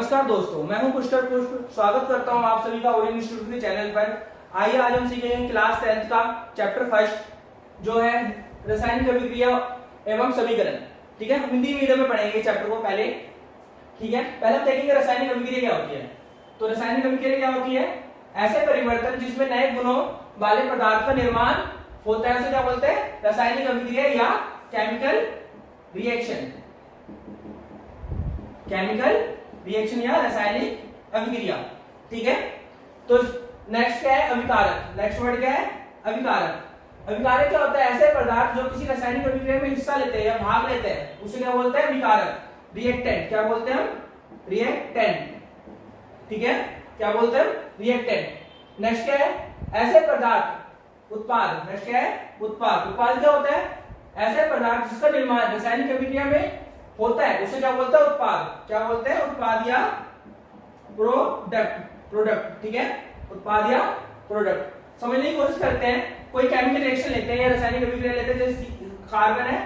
नमस्कार दोस्तों, मैं हूं पुष्कर पुष्प। स्वागत करता हूं आप सभी का ओरिएंट इंस्टीट्यूट के चैनल पर। आइए आज हम सीखेंगे क्लास 10th का चैप्टर फर्स्ट जो है रासायनिक अभिक्रिया एवं समीकरण। ठीक है, हम हिंदी मीडियम में पढ़ेंगे चैप्टर को पहले। ठीक है, पहले हम देखेंगे रासायनिक अभिक्रिया क्या होती है। तो रासायनिक अभिक्रिया क्या होती है? ऐसे परिवर्तन जिसमें नए गुणों वाले पदार्थ का निर्माण होता है उसे क्या बोलते हैं? रासायनिक अभिक्रिया या केमिकल रिएक्शन। केमिकल रिएक्शन या रासायनिक अभिक्रिया। ठीक है, तो नेक्स्ट क्या है? अभिकारक। नेक्स्ट वर्ड क्या है? अभिकारक। अभिकारक क्या होता है? ऐसे पदार्थ जो किसी रासायनिक अभिक्रिया में हिस्सा लेते हैं या भाग लेते हैं उसे क्या बोलते हैं? अभिकारक। रिएक्टेंट क्या बोलते हैं हम? रिएक्टेंट। ठीक है, क्या बोलते हैं? रिएक्टेंट। नेक्स्ट क्या है? ऐसे पदार्थ उत्पाद। नेक्स्ट क्या है? उत्पाद। उत्पाद क्या होता है? ऐसे पदार्थ जिसका निर्माण रासायनिक अभिक्रिया में होता है उसे क्या बोलते हैं? उत्पाद। क्या बोलते हैं? उत्पाद या प्रोडक्ट। प्रोडक्ट। ठीक है, उत्पाद या प्रोडक्ट। समझने की कोशिश करते हैं। कोई केमिकल रिएक्शन लेते हैं या रासायनिक अभिक्रिया लेते हैं, जैसे कार्बन है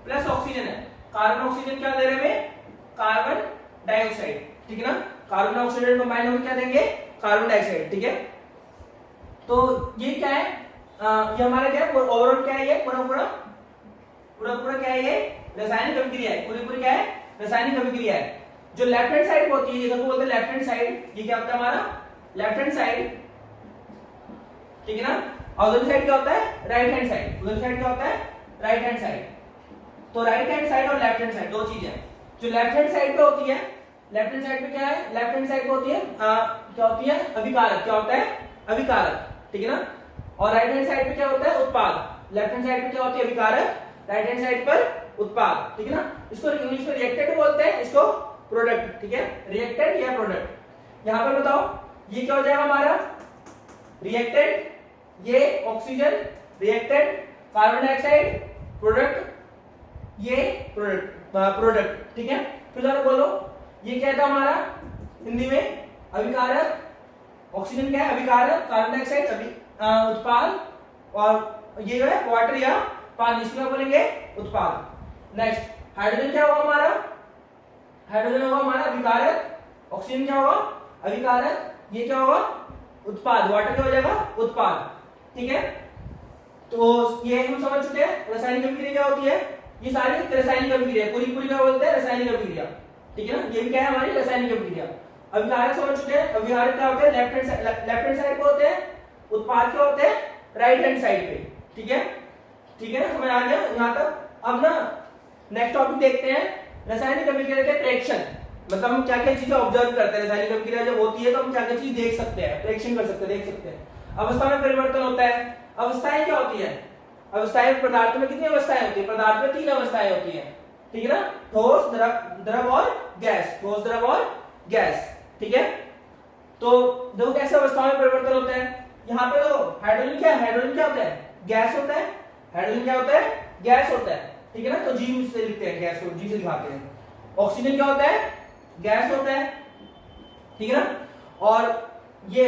प्लस ऑक्सीजन है। कार्बन ऑक्सीजन क्या दे रहे हैं? Carbon dioxide. ठीक है ना, कार्बन ऑक्सीजन कंबाइन होकर क्या देंगे? Carbon dioxide. ठीक है, तो ये क्या है? ये हमारा क्या है? ओवरऑल क्या है? ये पूरा क्या है? ये रासायनिक अभिक्रिया है। पूरी क्या है? रासायनिक अभिक्रिया है। जो लेफ्ट हैंड साइड होती है, ये देखो बोलते हैं लेफ्ट हैंड साइड। ये क्या होता है हमारा? Left hand side. ठीक है ना, और उधर साइड क्या होता है? Right hand side. उधर साइड क्या होता है? Right hand side. तो राइट हैंड साइड और लेफ्ट हैंड साइड दो चीजें हैं। जो लेफ्ट हैंड साइड पे होती है, लेफ्ट हैंड साइड पे क्या है? लेफ्ट हैंड साइड पे होती है क्या होती है? अभिकारक। क्या होता है? अभिकारक। ठीक है ना, और राइट हैंड साइड पे क्या होता है? उत्पाद। लेफ्ट हैंड साइड पे क्या होती है? अभिकारक, राइट हैंड साइड पर उत्पाद। ठीक है ना, इसको इंग्लिश में रिएक्टेंट बोलते हैं, इसको प्रोडक्ट। ठीक है, रिएक्टेंट या प्रोडक्ट। यहां पर बताओ ये क्या हो जाएगा हमारा? रिएक्टेंट, ये oxygen, reactant, carbon dioxide, product, ये प्रोडक्ट। ठीक है, फिर जरा बोलो ये क्या था हमारा हिंदी में? अभिकारक। ऑक्सीजन क्या है? अभिकारक, कार्बन डाइऑक्साइड उत्पाद, और ये जो है वाटर या पानी, इसको बोलेंगे उत्पाद। नेक्स्ट हाइड्रोजन क्या होगा हमारा? हाइड्रोजन होगा हमारा अभिकारक। ऑक्सीजन क्या होगा? अभिकारक। ये क्या होगा? उत्पाद। वाटर क्या हो जाएगा? उत्पाद। ठीक है, तो ये हम समझ चुके हैं रासायनिक अभिक्रिया क्या होती है। ये सारी रासायनिक अभिक्रिया पूरी क्या बोलते हैं? रासायनिक अभिक्रिया। ठीक है ना, ये भी क्या है? हमारी रासायनिक अभिक्रिया। अभिकारक समझ चुके हैं। अभिकारक क्या होते हैं? लेफ्ट हैंड साइड पे होते हैं। उत्पाद क्या होते हैं? राइट हैंड साइड पे। ठीक है, ठीक है ना, समझ आ गया यहाँ तक। अब ना नेक्स्ट टॉपिक देखते हैं, रासायनिक अभिक्रिया के प्रेक्षण। मतलब हम क्या क्या चीजें ऑब्जर्व करते हैं। रासायनिक अभिक्रिया जब होती है तो हम क्या क्या चीज देख सकते हैं, प्रेक्षण कर सकते हैं, देख सकते हैं। अवस्था में परिवर्तन होता है। अवस्थाएं क्या होती है? अवस्थाएं पदार्थ में कितनी अवस्थाएं होती है? पदार्थ में 3 अवस्थाएं होती है। ठीक है ना, ठोस, द्रव और गैस। ठोस, द्रव और गैस। ठीक है, तो दो कैसे अवस्थाओं में परिवर्तन होते हैं। यहाँ पे तो हाइड्रोजन क्या है? हाइड्रोजन क्या होता है? गैस होता है। हाइड्रोजन क्या होता है? गैस होता है। ठीक है ना, तो जी से लिखते हैं, गैस को जी से दिखाते हैं। ऑक्सीजन क्या होता है? गैस होता है। ठीक है ना, और ये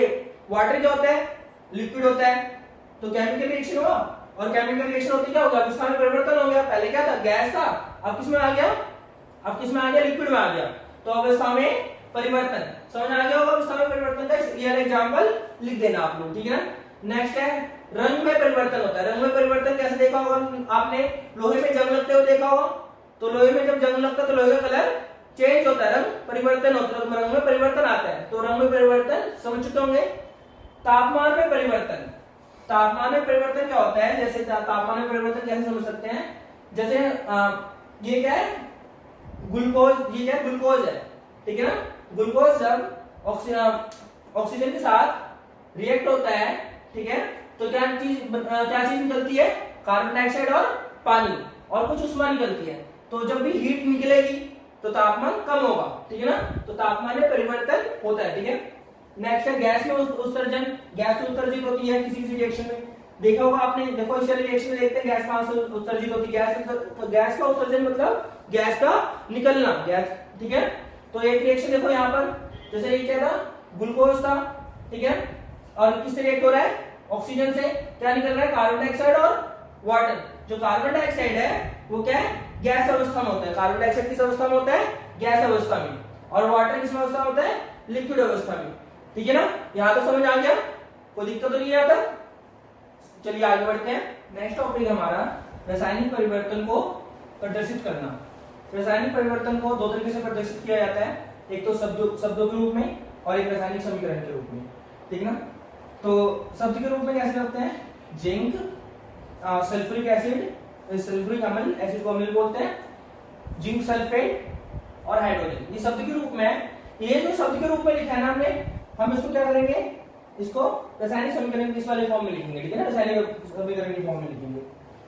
वाटर क्या होता है? लिक्विड होता है। तो केमिकल रिएक्शन हुआ, और केमिकल रिएक्शन होती क्या होगा? अवस्था में परिवर्तन हो गया। पहले क्या था? गैस था, अब किस में आ गया? अब किस में आ गया? लिक्विड में आ गया। तो अवस्था में परिवर्तन समझ आ गया होगा। अवस्था में परिवर्तन का रियल एग्जांपल लिख देना आप लोग। ठीक है ना, नेक्स्ट है रंग में परिवर्तन होता है। रंग में परिवर्तन कैसे देखा होगा आपने? लोहे में जंग लगते हुए देखा होगा। तो लोहे में जब जंग लगता है तो लोहे का कलर चेंज होता है, रंग परिवर्तन होता है, तो रंग में परिवर्तन आता है। तो रंग में परिवर्तन समझ चुके होंगे। तापमान में परिवर्तन। तापमान में परिवर्तन क्या होता है? जैसे तापमान में परिवर्तन कैसे समझ सकते हैं? जैसे ये क्या है? ग्लूकोज। ये क्या है? ग्लूकोज है। ठीक है ना, ग्लूकोज जब ऑक्सीजन के साथ रिएक्ट होता है, ठीक है, तो क्या चीज निकलती है? कार्बन डाइऑक्साइड और पानी, और कुछ उष्मा निकलती है। तो जब भी हीट निकलेगी तो तापमान कम होगा। ठीक है ना, तो तापमान में परिवर्तन होता है। ठीक है, नेक्स्ट है गैस में उत्सर्जन। गैस उत्सर्जित होती है किसी रिएक्शन में, देखा होगा आपने। देखो इस रिएक्शन में देखते हैं गैस कहां से उत्सर्जित होती है। गैस का उत्सर्जन मतलब गैस का निकलना। गैस, ठीक है, तो एक रिएक्शन देखो यहाँ पर, जैसे ये क्या था? ग्लूकोज था। ठीक है, और किससे रिएक्ट हो रहा है? ऑक्सीजन से। क्या निकल रहा है? कार्बन डाइऑक्साइड और वाटर। जो कार्बन डाइऑक्साइड है वो क्या है? गैस अवस्था में होता है। कार्बन डाइऑक्साइड किस अवस्था में होता है? गैस अवस्था में। और वाटर किस अवस्था होता है, लिक्विड अवस्था में। ठीक है ना, यहां तो समझ आ गया, कोई दिक्कत तो नहीं आता। चलिए आगे बढ़ते हैं। नेक्स्ट टॉपिक हमारा रासायनिक परिवर्तन को प्रदर्शित करना। रासायनिक परिवर्तन को दो तरीके से प्रदर्शित किया जाता है, एक तो शब्दों के रूप में और एक रासायनिक समीकरण के रूप में। ठीक है ना, तो शब्द के रूप में कैसे करते हैं, जिंक, सल्फ्यूरिक एसिड, सल्फ्यूरिक अम्ल, एसिड को अम्ल बोलते हैं, जिंक सल्फेट और हाइड्रोजन, ये शब्द के रूप में है। ये जो शब्द के रूप में लिखा है ना हमने, हम इसको क्या करेंगे, इसको रासायनिक समीकरण किस वाले फॉर्म में लिखेंगे। ठीक है ना, रासायनिक समीकरण की फॉर्म में लिखेंगे।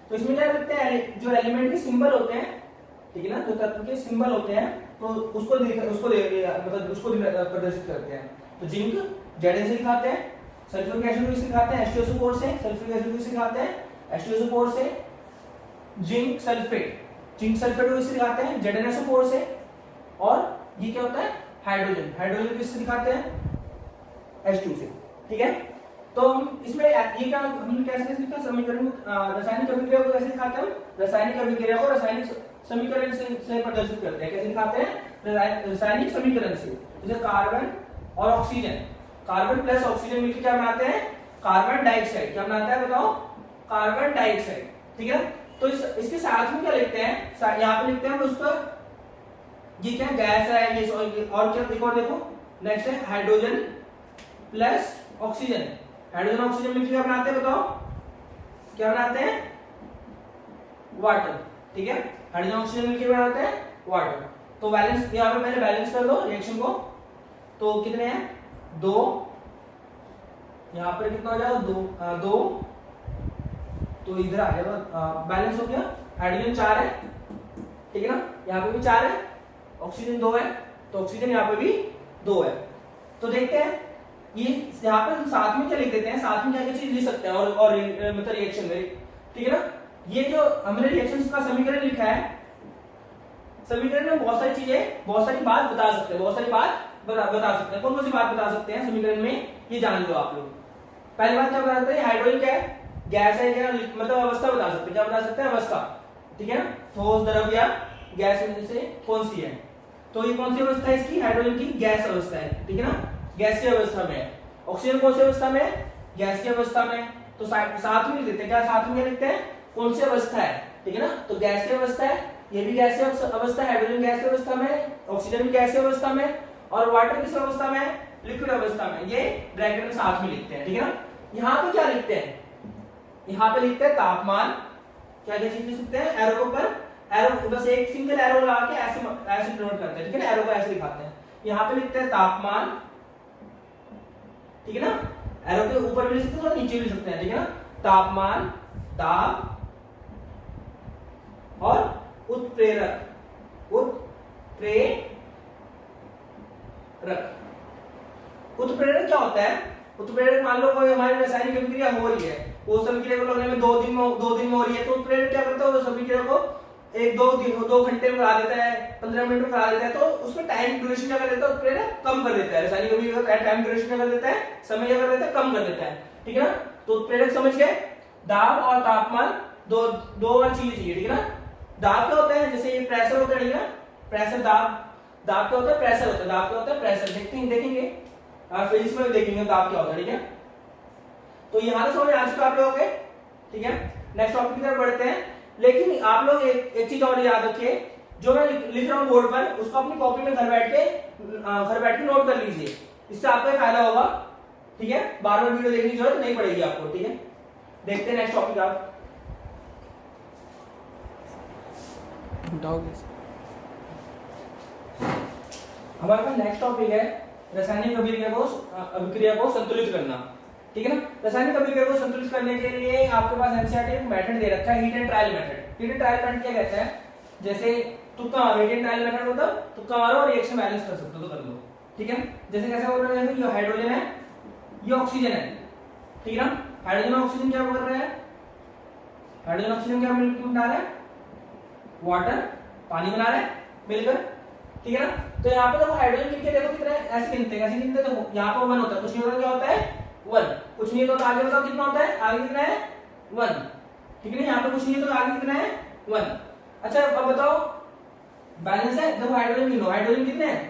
तो इसमें क्या करते हैं, जो एलिमेंट के सिंबल होते हैं, ठीक है ना, जो तत्व के सिंबल होते हैं, तो उसको मतलब उसको प्रदर्शित करते हैं। तो जिंक Zn से दिखाते हैं, सल्फ्यूरिक एसिड को दिखाते हैं H2SO4 से, सल्फ्यूरिक एसिड को दिखाते हैं H2SO4 से, जिंक सल्फेट को दिखाते हैं ZnSO4 से, और ये क्या होता है, हाइड्रोजन किससे दिखाते हैं, H2 से। ठीक है, तो हम इसमें ये क्या हम कैसे लिखते समीकरण, रासायनिक अभिक्रिया को कैसे दिखाते हैं, रासायनिक अभिक्रिया को रासायनिक समीकरण से प्रदर्शित करते हैं। कैसे दिखाते हैं, रासायनिक समीकरण से। जैसे कार्बन और ऑक्सीजन, कार्बन प्लस ऑक्सीजन मिलकर क्या बनाते हैं, कार्बन डाइऑक्साइड। क्या बनाता है बताओ, कार्बन डाइऑक्साइड। ठीक है, तो इसके साथ में क्या लिखते हैं, यहाँ पे लिखते हैं उसका, ये क्या गैस है ये, और क्या एक और देखो, नेक्स्ट है hydrogen plus oxygen. Hydrogen oxygen मिलकर क्या बनाते हैं बताओ, क्या बनाते हैं, वाटर। ठीक है, हाइड्रोजन ऑक्सीजन मिलकर बनाते हैं वाटर। तो बैलेंस, यहाँ पे पहले बैलेंस कर दो रिएक्शन को। तो कितने हैं, 2, यहाँ पर कितना हो जाएगा, 2, तो इधर आ जाएगा, बैलेंस हो गया। हाइड्रोजन 4 है, ठीक है ना, यहाँ पे भी 4 है, ऑक्सीजन 2 है, तो ऑक्सीजन यहाँ पे भी 2 है। तो देखते हैं ये यहाँ पे हम साथ में क्या लिख देते हैं, साथ में क्या क्या चीज लिख सकते हैं, और मतलब रिएक्शन में। ठीक है ना, ये जो हमने रिएक्शन का समीकरण लिखा है, समीकरण में बहुत सारी चीजें, बहुत सारी बात बता सकते हैं, बहुत सारी बात बता सकते हैं। कौन कौन सी बात बता सकते हैं समीकरण में, ये जान लो आप लोग। पहली बात क्या बताते हैं, हाइड्रोजन क्या है, गैस है क्या, मतलब अवस्था बता सकते हैं। क्या बता सकते हैं, अवस्था। ठीक है ना, ठोस, द्रव या गैस में से कौन सी है। तो ये कौन सी अवस्था है इसकी, हाइड्रोजन की गैस अवस्था है। ठीक है ना, गैस की अवस्था में है। ऑक्सीजन कौन सी अवस्था में है, गैस की अवस्था में। तो साथ में लिखते हैं, क्या साथ में लिखते हैं, कौन सी अवस्था है। ठीक है ना, तो गैस की अवस्था है, ये भी गैस की अवस्था है, हाइड्रोजन गैस की अवस्था में, ऑक्सीजन भी गैस की अवस्था में, और वाटर किस अवस्था में है, लिक्विड अवस्था में। ये ब्रैकेट में साथ में लिखते हैं। ठीक है ना, यहाँ पे क्या लिखते हैं, यहाँ पे लिखते हैं तापमान। क्या क्या चीज लिख सकते हैं, एरो पर, एरो बस एक सिंगल एरो लगा के ऐसे ऐसे डिनोट करते हैं। ठीक है ना, एरो को ऐसे दिखाते हैं। यहाँ पे लिखते हैं तापमान। ठीक है ना, एरो के ऊपर भी लिख सकते हैं और नीचे भी लिख सकते हैं। ठीक है ना, तापमान, ताप और उत्प्रेरक, उत्प्रेरक क्या होता है, उत्प्रेरक मान लो कोई हमारी रासायनिक अभिक्रिया हो रही है, वो अभिक्रिया को लगने में 2 दिन में हो रही है, तो उत्प्रेरक क्या करता है, उस अभिक्रिया को 2 घंटे में करा देता है, 15 मिनट में करा देता है। तो उसमें टाइम ड्यूरेशन क्या कर देता है, उत्प्रेरक कम कर देता है। रासायनिक अभिक्रिया का टाइम ड्यूरेशन क्या कर देता है, समय क्या कर देता है, कम कर देता है। ठीक है ना, तो उत्प्रेरक समझ गए। दाब और तापमान दो और चीजें चाहिए। ठीक है ना, दाब क्या होता है, जैसे ये प्रेशर होता है ना, प्रेशर, दाब क्या होता है, प्रेशर होता है, दाब क्या होता है, प्रेशर। देखेंगे फिजिक्स में देखेंगे दाब क्या होता है। ठीक है, तो यहां तक समझ आ चुका आप लोगों के। ठीक है, नेक्स्ट टॉपिक की तरफ बढ़ते हैं। लेकिन आप लोग एक चीज और याद रखिए, जो मैं लिख रहा हूँ बोर्ड पर, उसको अपनी कॉपी में घर बैठ के नोट कर लीजिए, इससे आपका फायदा होगा। ठीक है, बार बार वीडियो देखने की जरूरत नहीं पड़ेगी आपको। ठीक है, देखते हैं नेक्स्ट टॉपिक। आप हमारे पास नेक्स्ट टॉपिक है रासायनिक अभिक्रिया को संतुलित करना। ठीक है ना, रासायनिक अभिक्रिया को संतुलित करने के लिए आपके पास एनसीईआरटी में मेथड दे रखा है, heat and trial method. Heat and trial method क्या कहता है, जैसे तुक्का मारो, हीट एंड ट्रायल मेथड मतलब तुक्का मारो और रिएक्शन बैलेंस कर सकते हो तो कर लो। ठीक है, जैसे कैसे बोल रहे हैं, ये हाइड्रोजन है, ये ऑक्सीजन है। ठीक है ना, हाइड्रोजन और ऑक्सीजन क्या कर रहे हैं, हाइड्रोजन ऑक्सीजन क्या मिलकर बना रहे हैं, वाटर, पानी बना रहे हैं मिलकर। ठीक है ना, तो यहाँ पे देखो हाइड्रोजन मिलकर देखो कितने ऐसे गिनते हैं, ऐसे गिनते हैं। तो यहाँ पे 1 होता है, कुछ नहीं होता, क्या होता है 1, कुछ नहीं है तो आगे बताओ कितना होता है, आगे कितना है 1। ठीक है ना, यहाँ पे कुछ नहीं है तो आगे कितना है 1। अच्छा अब बताओ बैलेंस है, देखो हाइड्रोजन गिनो, हाइड्रोजन कितने हैं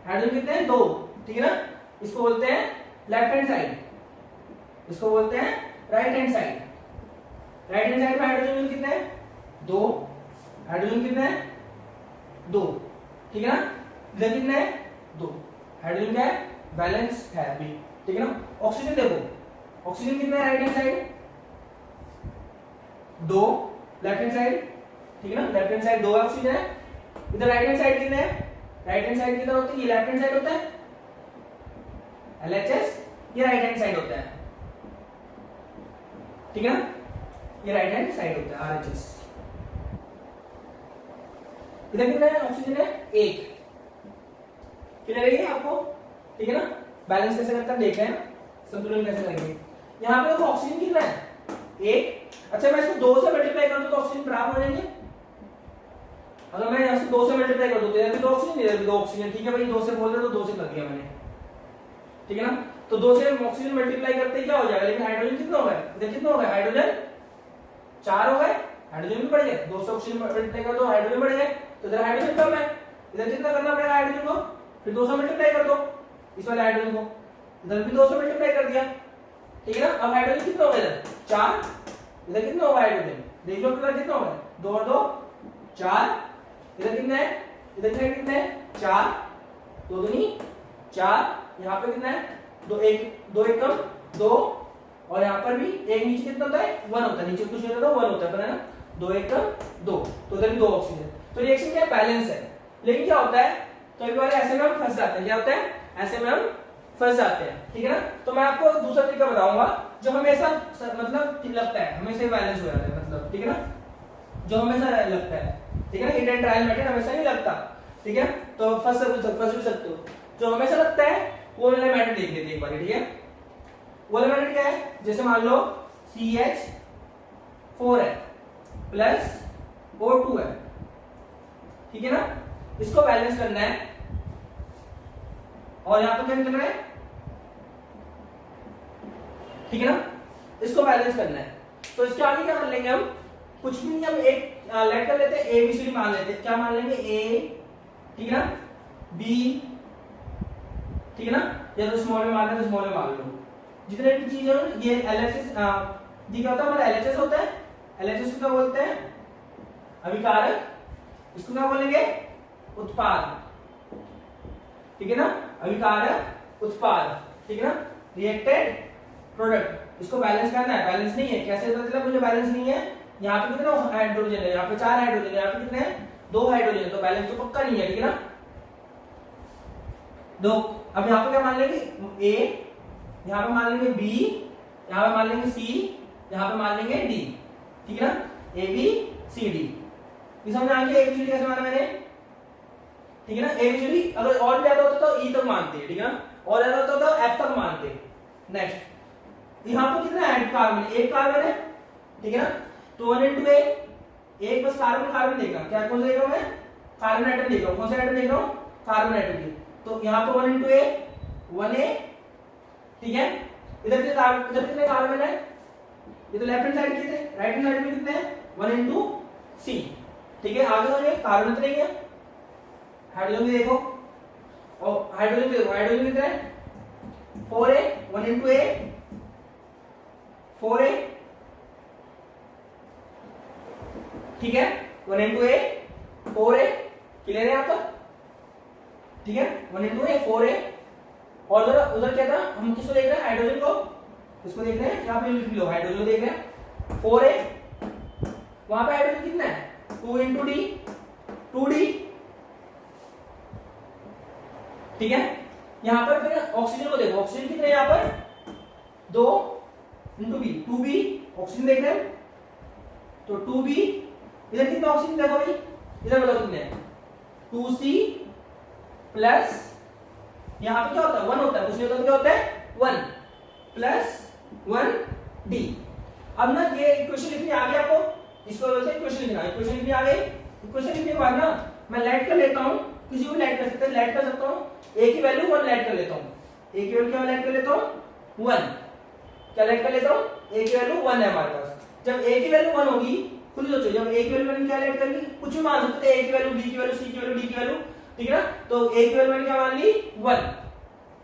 हाइड्रोजन कितने हैं? 2, ठीक है ना। इसको बोलते हैं लेफ्ट हैंड साइड, इसको बोलते हैं right hand side. Right hand side में हाइड्रोजन कितने हैं? 2। हाइड्रोजन कितने हैं? 2, ठीक है ना। इधर कितने हैं? 2। हाइड्रोजन क्या है? बैलेंस है अभी, ठीक है ना। ऑक्सीजन देखो, ऑक्सीजन कितने हैं right hand side? 2। Left hand side, ठीक है ना, लेफ्ट हैंड साइड 2 ऑक्सीजन है। इधर राइट हैंड साइड कितने हैं? राइट हैंड साइड किधर होती है? ये लेफ्ट हैंड साइड होता है LHS, ये राइट हैंड साइड होता है, ठीक है ना, ये राइट हैंड साइड होता है RHS। इधर कितना है ऑक्सीजन है? 1। क्लियर है आपको, ठीक है ना। बैलेंस कैसे करता है देख रहे हैं, संतुलन कैसे करेंगे। यहाँ पे देखो ऑक्सीजन कितना है? 1। अच्छा मैं इसको 2 से मल्टीप्लाई कर दूं तो ऑक्सीजन बराबर हो जाएंगे। अगर मैं यहाँ से 2 से मल्टीप्लाई कर दूं तो इधर भी 2 ऑक्सीजन, इधर भी 2 ऑक्सीजन, ठीक है भाई। 2 से बोल रहे तो 2 से कर दिया मैंने, ठीक है ना। तो 2 से ऑक्सीजन मल्टीप्लाई करते क्या हो जाएगा, लेकिन हाइड्रोजन कितना हो गया? इधर कितना हो गया? हाइड्रोजन 4 हो गए, हाइड्रोजन भी बढ़ गए। 2 से ऑक्सीजन मल्टीप्लाई कर दो, हाइड्रोजन बढ़ गए, तो इधर हाइड्रोजन कम है। इधर कितना करना पड़ेगा हाइड्रोजन को? फिर 2 से मल्टीप्लाई कर दो इस वाले हाइड्रोजन को, इधर भी 2 से मल्टीप्लाई कर दिया, ठीक है ना। अब हाइड्रोजन कितना हो गया? इधर 4, इधर कितना होगा हाइड्रोजन? देख लो कितना होगा? 2 और 2 4। इधर कितना है? इधर कितना है? 4, 2 दूनी 4। यहाँ पे कितना है? 2 1 कम 2, और यहाँ पर भी एक नीचे कितना होता है? 1 होता है, नीचे कुछ नहीं होता, 1 होता है, पता है ना। 2 1 कम 2, तो इधर भी 2 ऑक्सीजन। तो रिएक्शन क्या है? बैलेंस है। लेकिन क्या होता है, तो एक बार ऐसे में हम फंस जाते हैं। क्या होता है? ऐसे में हम फंस जाते हैं, ठीक है ना। तो मैं आपको दूसरा तरीका बताऊंगा जो हमेशा मतलब लगता है, हमेशा बैलेंस हो जाता है, मतलब, ठीक है ना, जो हमेशा लगता है, ठीक है ना। हिट एंड ट्रायल मेथड हमेशा नहीं लगता, ठीक है। तो फंस भी सकते हो। जो हमेशा लगता है वो वाला मेथड देख लेते हैं एक बार, ठीक है। वो वाला मेथड क्या है? जैसे मान लो CH4 है प्लस O2 है, ठीक है ना। इसको बैलेंस करना है, और यहां पर क्या करना है, ठीक है ना, इसको बैलेंस करना है। तो इसके आगे क्या कर लेंगे हम? कुछ भी नहीं, हम एक लेटर लेते हैं, ABCD मान लेते हैं। क्या मान लेंगे? A, ठीक है ना, B, ठीक है ना, या तो स्मॉल में मान लें तो स्मॉल में मान लो। जितने भी चीजें ये LHS दी क्या होता है? हमारा LHS होता है। LHS को क्या बोलते हैं? अभिकारक। इसको क्या बोलेंगे? उत्पाद, ठीक है ना, अभिकारक उत्पाद, ठीक है ना, रिएक्टेड प्रोडक्ट। इसको बैलेंस करना है। बैलेंस नहीं है, कैसे पता चला मुझे बैलेंस नहीं है? यहाँ पे कितने हाइड्रोजन है? यहाँ पे 4 हाइड्रोजन, यहाँ पे कितने हैं? 2 हाइड्रोजन, तो बैलेंस तो पक्का नहीं है, ठीक है ना। 2। अब यहाँ पे क्या मान लेंगे? A, यहाँ पे मान लेंगे B, यहाँ पे मान लेंगे C, यहाँ पे मान लेंगे D, ठीक है ना, ABCD। समझ आ गया ABCD कैसे माना मैंने, ठीक है ना। ABCD अगर और ज्यादा होता तो E तक मानते हैं, ठीक है ना, और ज्यादा होता तो F तक मानते। नेक्स्ट, यहाँ पे कितना है कार्बन? 1 कार्बन है, ठीक है ना। तो 1 into A, एक बस कार्बन कार्बन देख रहा हूं। क्या कौन सा देख रहा हूं मैं? कार्बन आइटम देख रहा हूं। कौन सा आइटम देख रहा हूं? कार्बन आइटम की। तो यहाँ पे 1 into A 1A, ठीक है। इधर कितने कार्बन है? ये तो लेफ्ट हैंड साइड के थे, राइट हैंड साइड में कितने हैं? 1 into C, ठीक है। आगे हो जाए कार्बन कितने हैं? हाइड्रोजन भी देखो, और हाइड्रोजन देखो, हाइड्रोजन कितने हैं? 4A, 1 into A 4A, ठीक है, 1 into A 4A। क्लियर है यहाँ तक? ठीक है, 1 into A 4A। और उधर क्या था? हम किसको देख रहे हैं? हाइड्रोजन को। किसको देख रहे हैं? यहाँ पे लिख लो, हाइड्रोजन को देख रहे हैं 4A। वहां पे हाइड्रोजन कितना है? 2 into D 2D, ठीक है। यहाँ पर फिर ऑक्सीजन को देखो, ऑक्सीजन कितने यहाँ पर? 2 into B 2B, ऑक्सीजन देख रहे हैं तो 2B। इधर कितना ऑक्सीजन देखो भाई, इधर बताओ कितने हैं? 2C प्लस, यहाँ पे क्या होता है? 1 होता है, कुछ नहीं होता तो क्या होता है? 1 प्लस 1D। अब ना ये इक्वेशन लिखनी आ गई आपको, इसको बोलते हैं इक्वेशन लिखना। इक्वेशन लिखनी आ गई। इक्वेशन लिखने के बाद ना मैं लेट कर लेता हूँ, किसी को लेट कर सकते हैं, लेट कर सकता हूँ। A की वैल्यू 1 लेट कर लेता हूँ। A की वैल्यू क्या लेट कर लेता हूँ? 1। क्या लेट कर लेता हूँ? A की वैल्यू 1 है हमारे पास। जब A की वैल्यू 1 होगी, खुद सोचो, जब A की वैल्यू मैंने क्या लेट कर ली? कुछ भी मान सकते हैं, A की वैल्यू, B की वैल्यू, C की वैल्यू, D की वैल्यू। ठीक है ना। तो a की वैल्यू मैंने क्या मान ली 1,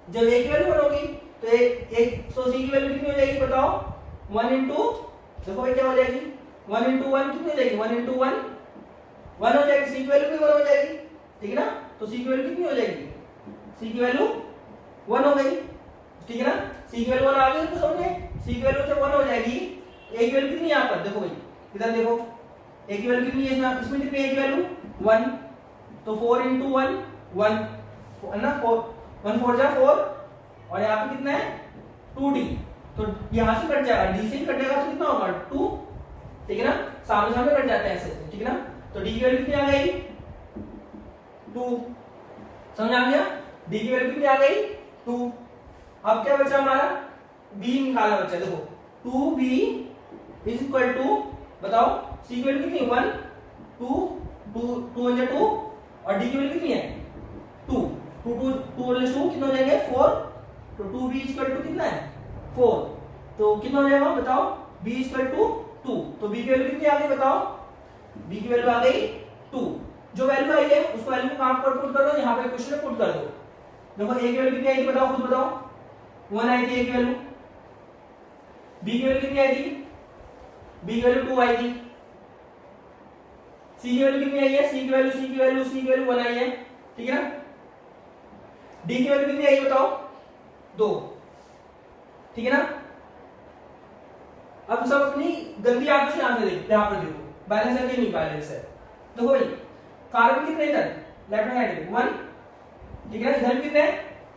जब a की वैल्यू 1 होगी तो एक तो c की वैल्यू कितनी हो जाएगी बताओ 1 इंटू, देखो भाई क्या हो जाएगी 1 इंटू 1 कितनी हो जाएगी 1 इंटू 1 1 हो जाएगी, c की वैल्यू भी 1 हो जाएगी, ठीक है ना। तो c की वैल्यू कितनी हो जाएगी, c की वैल्यू 1 हो गई, ठीक है ना। c की वैल्यू 1 आ गई तो समझे, c की वैल्यू जब 1 हो जाएगी a की वैल्यू कितनी है यहाँ पर, देखो भाई इधर देखो a की वैल्यू कितनी है इसमें कितनी है a की वैल्यू 1, तो 4 इंटू 1 1 है ना, 1 4 जा 4 और यहाँ पे कितना है 2d, तो यहाँ से कट जाएगा d से ही कटेगा तो कितना होगा 2, ठीक है ना, सामने सामने कट जाते हैं ऐसे, ठीक है ना। तो d की वैल्यू कितनी आ गई 2, समझ आ गया, d की वैल्यू कितनी आ गई 2। अब क्या बचा हमारा b निकालना बचा, देखो 2b इज इक्वल टू, बताओ c की वैल्यू कितनी 1 2 2 2 1 2 और d की वैल्यू कितनी है 2 2 2 2 2 कितना हो जाएंगे 4, तो 2b इक्वल टू कितना है 4, तो कितना हो जाएगा बताओ b इक्वल टू 2, तो b की वैल्यू कितनी आ गई बताओ, b की वैल्यू आ गई 2, जो वैल्यू आई है उस वैल्यू को कहां पर पुट कर दो, यहां पे क्वेश्चन में पुट कर दो। देखो a की वैल्यू कितनी आई थी बताओ, खुद बताओ 1 आई थी a की वैल्यू, b की वैल्यू कितनी आई थी, b की वैल्यू 2 आई थी, c की वैल्यू कितनी आई है, c की वैल्यू 1 आई है, ठीक है ना। d की वैल्यू कितनी आई बताओ 2, ठीक है ना। अब सब अपनी गलती आप यहां से देखो, यहां पर देखो बैलेंस है कि नहीं बैलेंस है, देखो भाई कार्बन कितने इधर लेफ्ट हैंड साइड 1, ठीक है ना, इधर कितने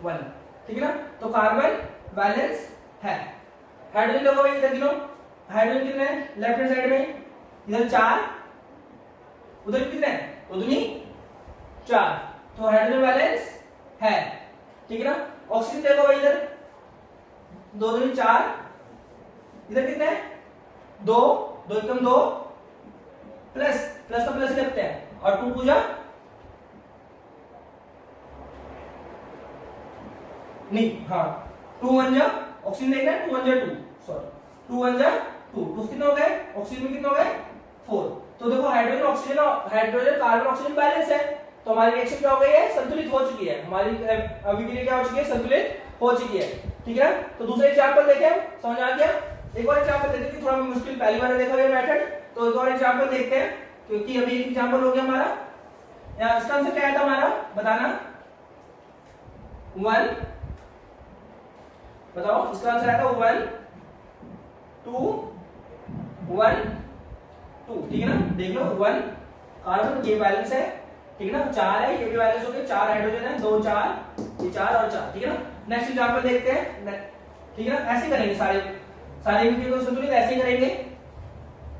1, ठीक है ना, तो कार्बन बैलेंस है। हाइड्रोजन देखो भाई इधर गिनो, हाइड्रोजन कितने लेफ्ट हैंड साइड में, इधर 4 उधर कितने तो दुनी 4, तो हाइड्रोजन बैलेंस है, ठीक है ना। ऑक्सीजन देखो भाई इधर 2 दूनी 4, इधर कितने 2 2 एकम 2 प्लस प्लस का प्लस ही रखते हैं और 2 पूजा नहीं, हाँ 2 1 जा ऑक्सीजन देखना है 2 1 जा 2 सॉरी 2 1 जा 2 2 कितने हो गए ऑक्सीजन में कितने हो गए 4, तो देखो हाइड्रोजन कार्बन ऑक्सीजन बैलेंस है, तो हमारी रिएक्शन क्या हो गई है संतुलित हो चुकी है, हमारी अभिक्रिया क्या हो चुकी है संतुलित हो चुकी है, ठीक है। तो दूसरा एग्जांपल देखें, समझ आ गया। एक और एग्जांपल देखते हैं, थोड़ा मुश्किल पहली बार देखा ये मेथड, तो एक और एग्जांपल देखते हैं, क्योंकि अभी एक एग्जांपल हो गया हमारा, या इसका आंसर क्या आया था हमारा बताना 1, बताओ इसका आंसर आया था 1 2 1 2, ठीक है ना, देख लो 1 कार्बन ये बैलेंस है, ठीक है ना, 4 है ये भी बैलेंस हो गया, 4 हाइड्रोजन है 2 4 ये 4 और 4, ठीक है ना। नेक्स्ट एग्जांपल देखते हैं, ठीक है ना, ऐसे करेंगे सारे को संतुलित ऐसे ही करेंगे।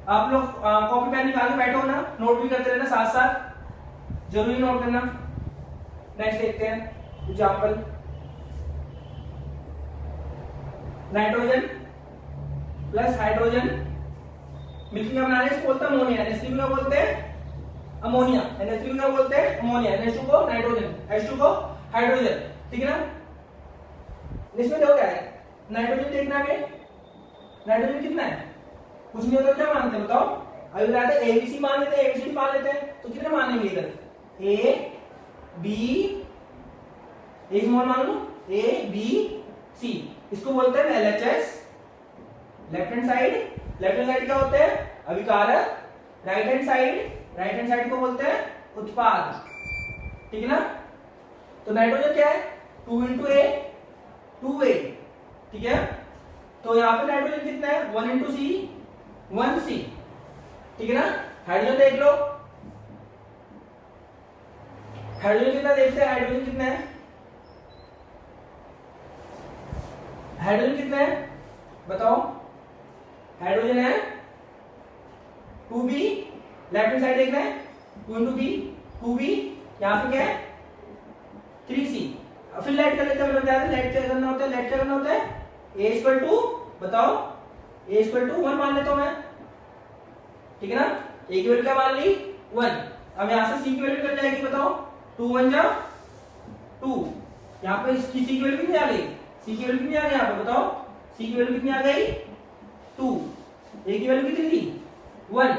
आप लोग कॉपी पेन निकाल के बैठो ना, नोट भी करते रहना साथ साथ, जरूरी नोट करना। नेक्स्ट देखते हैं एग्जांपल, नाइट्रोजन प्लस हाइड्रोजन मिलकर क्या बना रहे हैं, इसको बोलते हैं अमोनिया, NH3 को बोलते हैं अमोनिया, NH3 को बोलते हैं अमोनिया, NH2 को नाइट्रोजन, H2 को हाइड्रोजन, ठीक है ना। इसमें देखो क्या है, नाइट्रोजन देखना है, नाइट्रोजन कितना है कुछ नहीं होता, क्या मानते हैं बताओ, अभी बताते हैं ABC मान लेते हैं, ABCD मान लेते हैं, तो कितने मानेंगे इधर A B A स्मॉल मान लो A B C, इसको बोलते हैं LHS, लेफ्ट हैंड साइड क्या होते हैं अभिकारक, राइट हैंड साइड को बोलते हैं उत्पाद, ठीक है ना। तो नाइट्रोजन क्या है 2 इंटू A 2A, ठीक है, तो यहाँ पे नाइट्रोजन कितना है 1 इंटू C 1C, ठीक है ना। हाइड्रोजन देख लो, हाइड्रोजन कितना देखते हैं, हाइड्रोजन कितना है, हाइड्रोजन कितना है बताओ, हाइड्रोजन है 2B, लेफ्ट हैंड साइड देखना है 2 इंटू B 2B, यहाँ पे क्या है 3C, फिर लेट कर लेते हैं, मतलब लेट क्या करना होता है A इक्वल टू, बताओ A इक्वल टू 1 मान लेता हूं मैं, ठीक है ना, A की वैल्यू क्या मान ली 1, अब यहां से C की वैल्यू कितनी जाएगी बताओ 2 1 जा 2, यहाँ पे इसकी C की वैल्यू कितनी आ गई, C की वैल्यू कितनी आ गई यहाँ पे बताओ, C की वैल्यू कितनी आ गई 2, A की वैल्यू कितनी थी 1,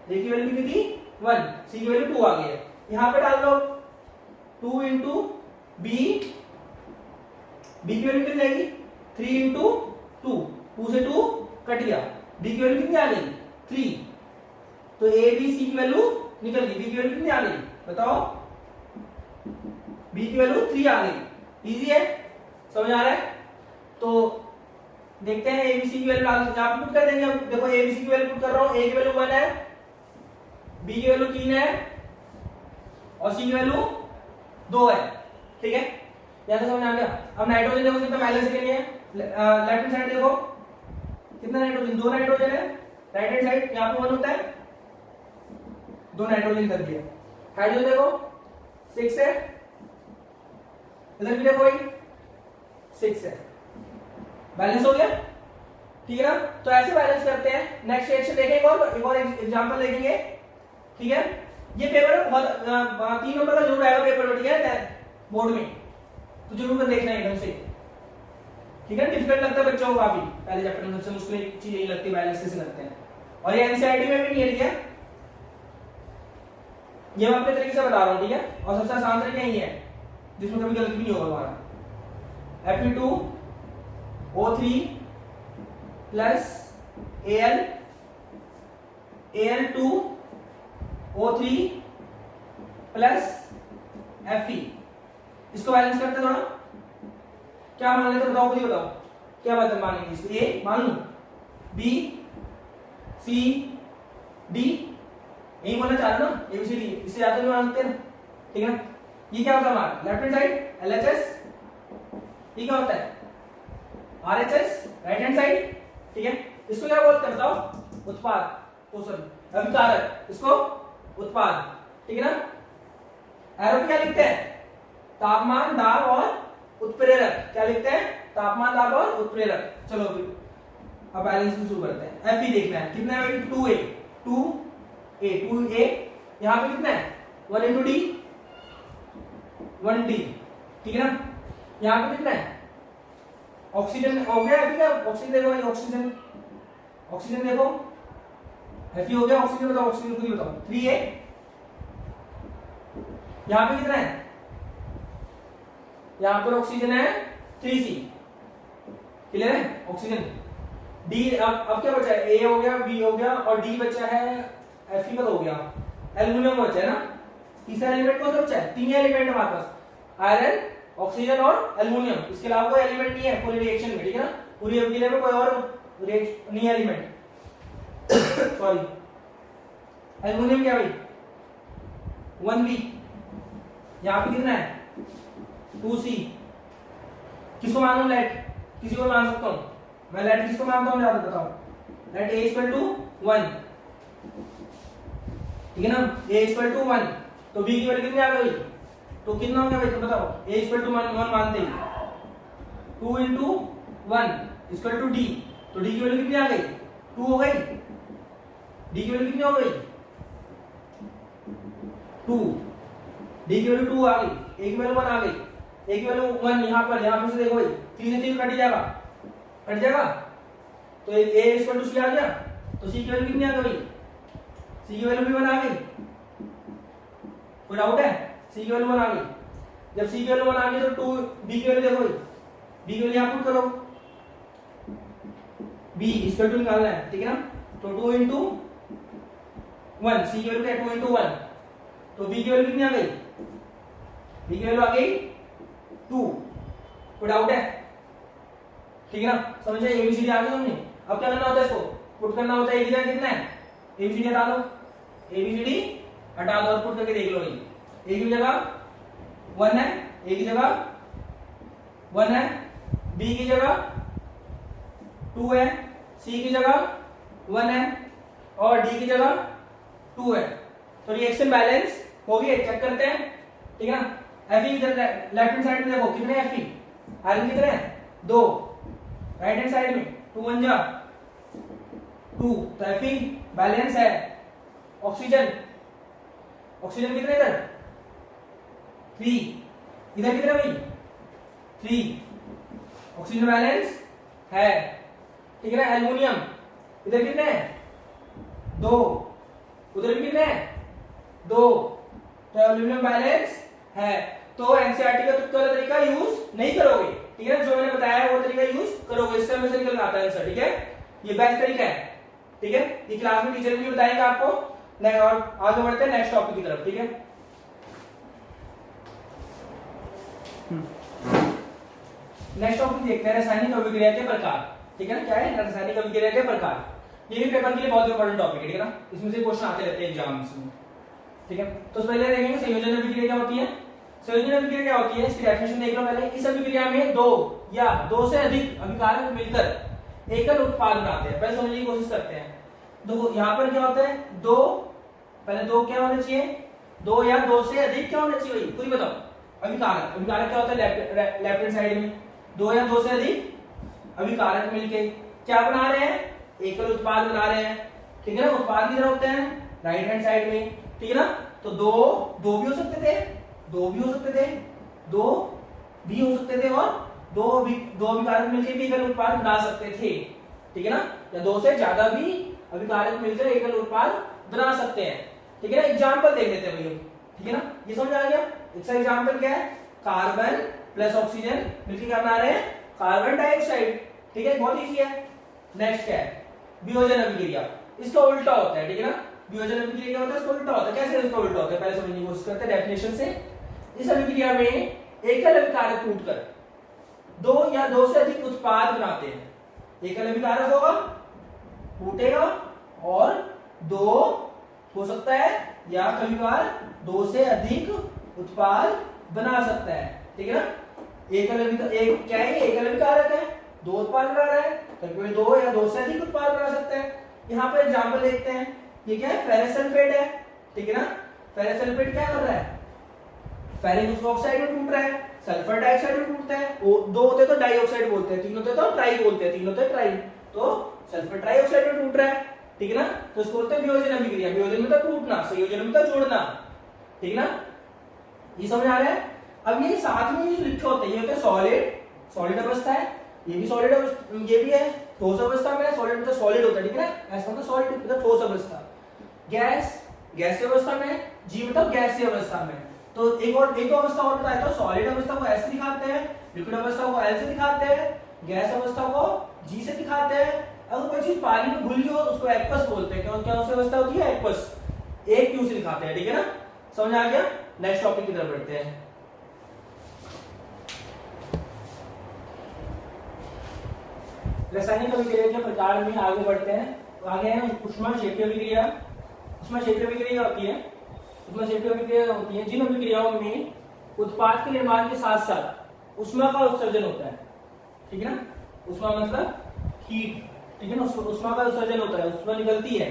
A की वैल्यू कितनी थी 1, C की वैल्यू 2 आ गई है, यहाँ पे डाल दो 2 इंटू बी, बी की वैल्यू कितनी आएगी 3 इंटू 2, 2 से 2 कट गया, बी की वैल्यू कितनी आ गई 3, तो ए बी सी की वैल्यू निकल गई, बी की वैल्यू कितनी आ गई बताओ, बी की वैल्यू 3 आ गई। इजी है, समझ आ रहा है? तो देखते हैं एबीसी की वैल्यू यहां पुट कर देंगे हम। देखो एबीसी की वैल्यू पुट कर रहा हूं, ए की वैल्यू 1 है, बी की वैल्यू 3 है और सी की वैल्यू 2 है। ठीक है, यहां तक समझ आ गया। अब नाइट्रोजन देखो कितना बैलेंस के लिए लेफ्ट हैंड साइड देखो कितना नाइट्रोजन, 2 नाइट्रोजन है, राइट हैंड साइड यहां पे 1 होता है, 2 नाइट्रोजन कर दिया। हाइड्रोजन देखो 6 है, इधर भी देखो भाई 6 है, बैलेंस हो गया। ठीक है ना, तो ऐसे बैलेंस करते हैं। नेक्स्ट सेक्शन देखेंगे एक और एग्जांपल देखेंगे। ठीक है, ये पेपर बहुत 3 नंबर का जरूर आएगा पेपर में, ठीक है, बोर्ड में, तो जरूर कर देखना एकदम से। ठीक है, डिफिकल्ट लगता है बच्चों को काफी, पहले चैप्टर में सबसे मुश्किल चीज यही लगती है, बैलेंस कैसे करते हैं। और ये एनसीईआरटी में भी नहीं है, ठीक है, ये मैं अपने तरीके से बता रहा हूं। ठीक है, और सबसे आसान तरीका यही है जिसमें कभी गलती भी नहीं होगा हमारा। Fe2O3 plus Al, Al2O3 plus Fe, इसको बैलेंस करते हैं थोड़ा। क्या मान लेते बताओ, खुद ही बताओ क्या बात मानेंगे इसको। ए मान लू, बी सी डी, यही बोलना चाह रहे ना, एबीसीडी, इससे ज्यादा नहीं मानते ना। ठीक है ना, ये क्या होता है हमारा लेफ्ट हैंड साइड एलएचएस, ये क्या होता है आरएचएस राइट हैंड साइड। ठीक है, इसको क्या बोलते हैं बताओ, उत्पाद, सॉरी अभिकारक, इसको उत्पाद। ठीक है ना, एरो पे क्या लिखते हैं, तापमान, दाब और उत्प्रेरक। क्या लिखते हैं, तापमान, दाब और उत्प्रेरक। चलो अब बैलेंस शुरू करते हैं। एफ देखना है, कितना है 2a, 2a, यहां पे कितना है 1 इंटू डी, 1d। ठीक है ना, यहां पे कितना है ऑक्सीजन हो गया, ठीक है, ऑक्सीजन देखो भाई, ऑक्सीजन, ऑक्सीजन देखो, Fe हो गया, ऑक्सीजन बताओ, ऑक्सीजन खुद ही बताओ 3a। यहां पे कितना है, यहां पर ऑक्सीजन है 3c, क्लियर है, ऑक्सीजन। डी अब क्या बचा है, ए हो गया, बी हो गया और डी बचा है, Fe हो गया, एल्युमिनियम बचा है ना। तीसरा एलिमेंट कौन सा बचा है, 3 एलिमेंट हमारे पास, आयरन, ऑक्सीजन और एल्युमिनियम, इसके अलावा कोई एलिमेंट नहीं है पूरे रिएक्शन में। ठीक है ना, पूरी अकेले में कोई और नहीं एलिमेंट सॉरी, एल्युमिनियम क्या भाई 1b, यहां पे कितना है 2c। किसको मानूं लेट, किसी को मान सकता हूं मैं, लेट किसको मानता हूं ज्यादा बताओ, लेट a इक्वल टू 1। ठीक है ना, a इक्वल टू 1, तो b की वैल्यू कितनी आ गई, तो कितना हो गया भाई, तो बताओ a इक्वल टू 1 मानते ही 2 इंटू 1 इक्वल टू d, तो d की वैल्यू कितनी आ गई 2 हो गई, d की वैल्यू कितनी हो गई 2, d की वैल्यू 2 आ गई, a की वैल्यू 1 आ गई, a की वैल्यू 1 यहां पर से देखो भाई 3 से 3 कट जाएगा, कट जाएगा, तो a इक्वल टू c आ गया, तो c की वैल्यू कितनी आ गई, c की वैल्यू भी 1 आ गई। कोई डाउट है, c की वैल्यू 1 आ गई। जब c की वैल्यू 1 आ गई तो 2 b की वैल्यू देखो भाई, b की वैल्यू यहां पुट करो, b इक्वल टू निकालना है। ठीक है ना, तो 2 इंटू 1, c की वैल्यू क्या है 2 इंटू 1, तो b की वैल्यू कितनी आ गई, b की वैल्यू आ गई 2। कोई डाउट है, ठीक है ना, समझे, एबीसीडी आ गई हमने। अब क्या करना होता है, इसको पुट करना होता है, एक जगह कितना है एबीसीडी हटा लो, एबीसीडी हटा दो और पुट करके देख लो, ये a की जगह 1 है, a की जगह 1 है, b की जगह 2 है, c की जगह 1 है और d की जगह 2 है। तो रिएक्शन बैलेंस हो गई, चेक करते हैं। ठीक है ना, Fe इधर लेफ्ट हैंड साइड में देखो कितने Fe, आयरन कितने हैं 2, राइट हैंड साइड में 2 1 जा 2, तो Fe बैलेंस है। ऑक्सीजन, ऑक्सीजन कितने इधर 3, इधर कितने भाई 3, ऑक्सीजन बैलेंस है। ठीक है ना, एल्युमिनियम इधर कितने हैं 2, उधर भी कितने हैं 2, तो एल्युमिनियम बैलेंस है। तो एनसीईआरटी का तुक्के वाला तरीका यूज नहीं करोगे, ठीक है। जो मैंने बताया वो तरीका यूज करोगे, इससे हमें निकल आता है आंसर, ठीक है। ये बेस्ट तरीका है, ठीक है। ये क्लास में टीचर भी बताएंगे आपको। और आगे बढ़ते हैं नेक्स्ट टॉपिक की तरफ, ठीक है। नेक्स्ट टॉपिक देखते हैं रासायनिक अभिक्रिया के प्रकार, ठीक है ना। क्या है रासायनिक अभिक्रिया के प्रकार। ये भी पेपर के लिए बहुत इंपॉर्टेंट टॉपिक है, ठीक है ना। इसमें से क्वेश्चन आते रहते हैं एग्जाम्स में, ठीक है। तो पहले देखेंगे संयोजन अभिक्रिया क्या होती है। संयोजन अभिक्रिया क्या होती है, इसकी डेफिनेशन देख लो पहले। इस अभिक्रिया में दो या दो से अधिक अभिकारक मिलकर एकल उत्पाद बनाते हैं। पहले समझने की कोशिश करते हैं। देखो यहाँ पर क्या होता है, दो, पहले दो क्या होना चाहिए, दो या दो से अधिक क्या होना चाहिए, पूरी बताओ। अभिकारक, अभिकारक क्या होता है लेफ्ट हैंड साइड में, दो या दो से अधिक अभिकारक मिलके क्या बना रहे हैं, एकल उत्पाद बना रहे हैं, ठीक है ना। उत्पाद किधर होते हैं, राइट हैंड साइड में, ठीक है ना। तो दो दो भी हो सकते थे, दो भी हो सकते थे, दो भी हो सकते थे, और दो अभिकारक मिलकर भी एकल उत्पाद बना सकते थे, ठीक है ना। या दो से ज्यादा भी अभिकारक मिलकर एकल उत्पाद बना सकते हैं, ठीक है ना। एग्जांपल देख लेते हैं भैया, ठीक है ना। ये समझ आ गया। इसका एग्जांपल क्या है, कार्बन प्लस ऑक्सीजन मिलकर क्या बना रहे हैं, कार्बन डाइऑक्साइड, ठीक है। बहुत इजी है। नेक्स्ट क्या है, वियोजन अभिक्रिया। इसका उल्टा होता है, ठीक है ना। वियोजन अभिक्रिया क्या होता है, इसका उल्टा होता है। कैसे इसका उल्टा होता है, पहले समझने की कोशिश करते हैं डेफिनेशन से। इस अभिक्रिया में एकल अभिकारक टूटकर दो या दो से अधिक उत्पाद बनाते हैं। एकल अभिकारक होगा, टूटेगा, और दो हो सकता है, या कभी बार दो से अधिक उत्पाद बना सकता है, ठीक है ना। एक क्या है, एकल अभिकारक है, दो उत्पाद बना रहा है, कभी दो या दो से अधिक उत्पाद बना सकता है। यहाँ पर एग्जाम्पल देखते हैं। ये क्या है, फेरस सल्फेट है, ठीक है ना। फेरस सल्फेट क्या कर रहा है, फेरिक ऑक्साइड में टूट रहा है, सल्फर डाइऑक्साइड में टूटता है। दो होते तो डाइऑक्साइड बोलते हैं, तीन होते तो ट्राई बोलते हैं, तीन होते ट्राई, तो सल्फर ट्राइऑक्साइड में टूट रहा है, ठीक है ना। तो इसको बोलते हैं वियोजन अभिक्रिया। वियोजन में तो टूटना, संयोजन में तो जोड़ना, ठीक है ना। ये समझ आ रहा है। अब ये साथ में ये लिखे होते हैं, ये होते हैं सॉलिड अवस्था है, ये भी सॉलिड, ये भी है ठोस अवस्था में। सॉलिड मतलब सॉलिड होता है, ठीक है ना। ऐसा मतलब सॉलिड मतलब ठोस अवस्था। गैसीय अवस्था में, जी मतलब गैसीय अवस्था में। तो एक अवस्था और बताया, तो सॉलिड अवस्था को एस से दिखाते हैं, लिक्विड अवस्था को एल से दिखाते हैं, गैस अवस्था को जी से दिखाते हैं। अगर कोई चीज पानी में घुली हो तो उसको एक्वस बोलते हैं। क्या उस अवस्था होती है, एक्वस, एक क्यू से दिखाते हैं, ठीक है ना। समझ आ गया। नेक्स्ट टॉपिक की तरफ बढ़ते हैं। रासायनिक अभिक्रिया के प्रकार में आगे बढ़ते हैं। आगे है ऊष्माक्षेपीय अभिक्रिया। ऊष्माक्षेपीय अभिक्रिया होती है, ऊष्माक्षेपीय अभिक्रिया होती है जिन अभिक्रियाओं में उत्पाद के निर्माण के साथ साथ ऊष्मा का उत्सर्जन होता है, ठीक है ना। ऊष्मा मतलब हीट, ठीक है ना। ऊष्मा का उत्सर्जन होता है, ऊष्मा निकलती है,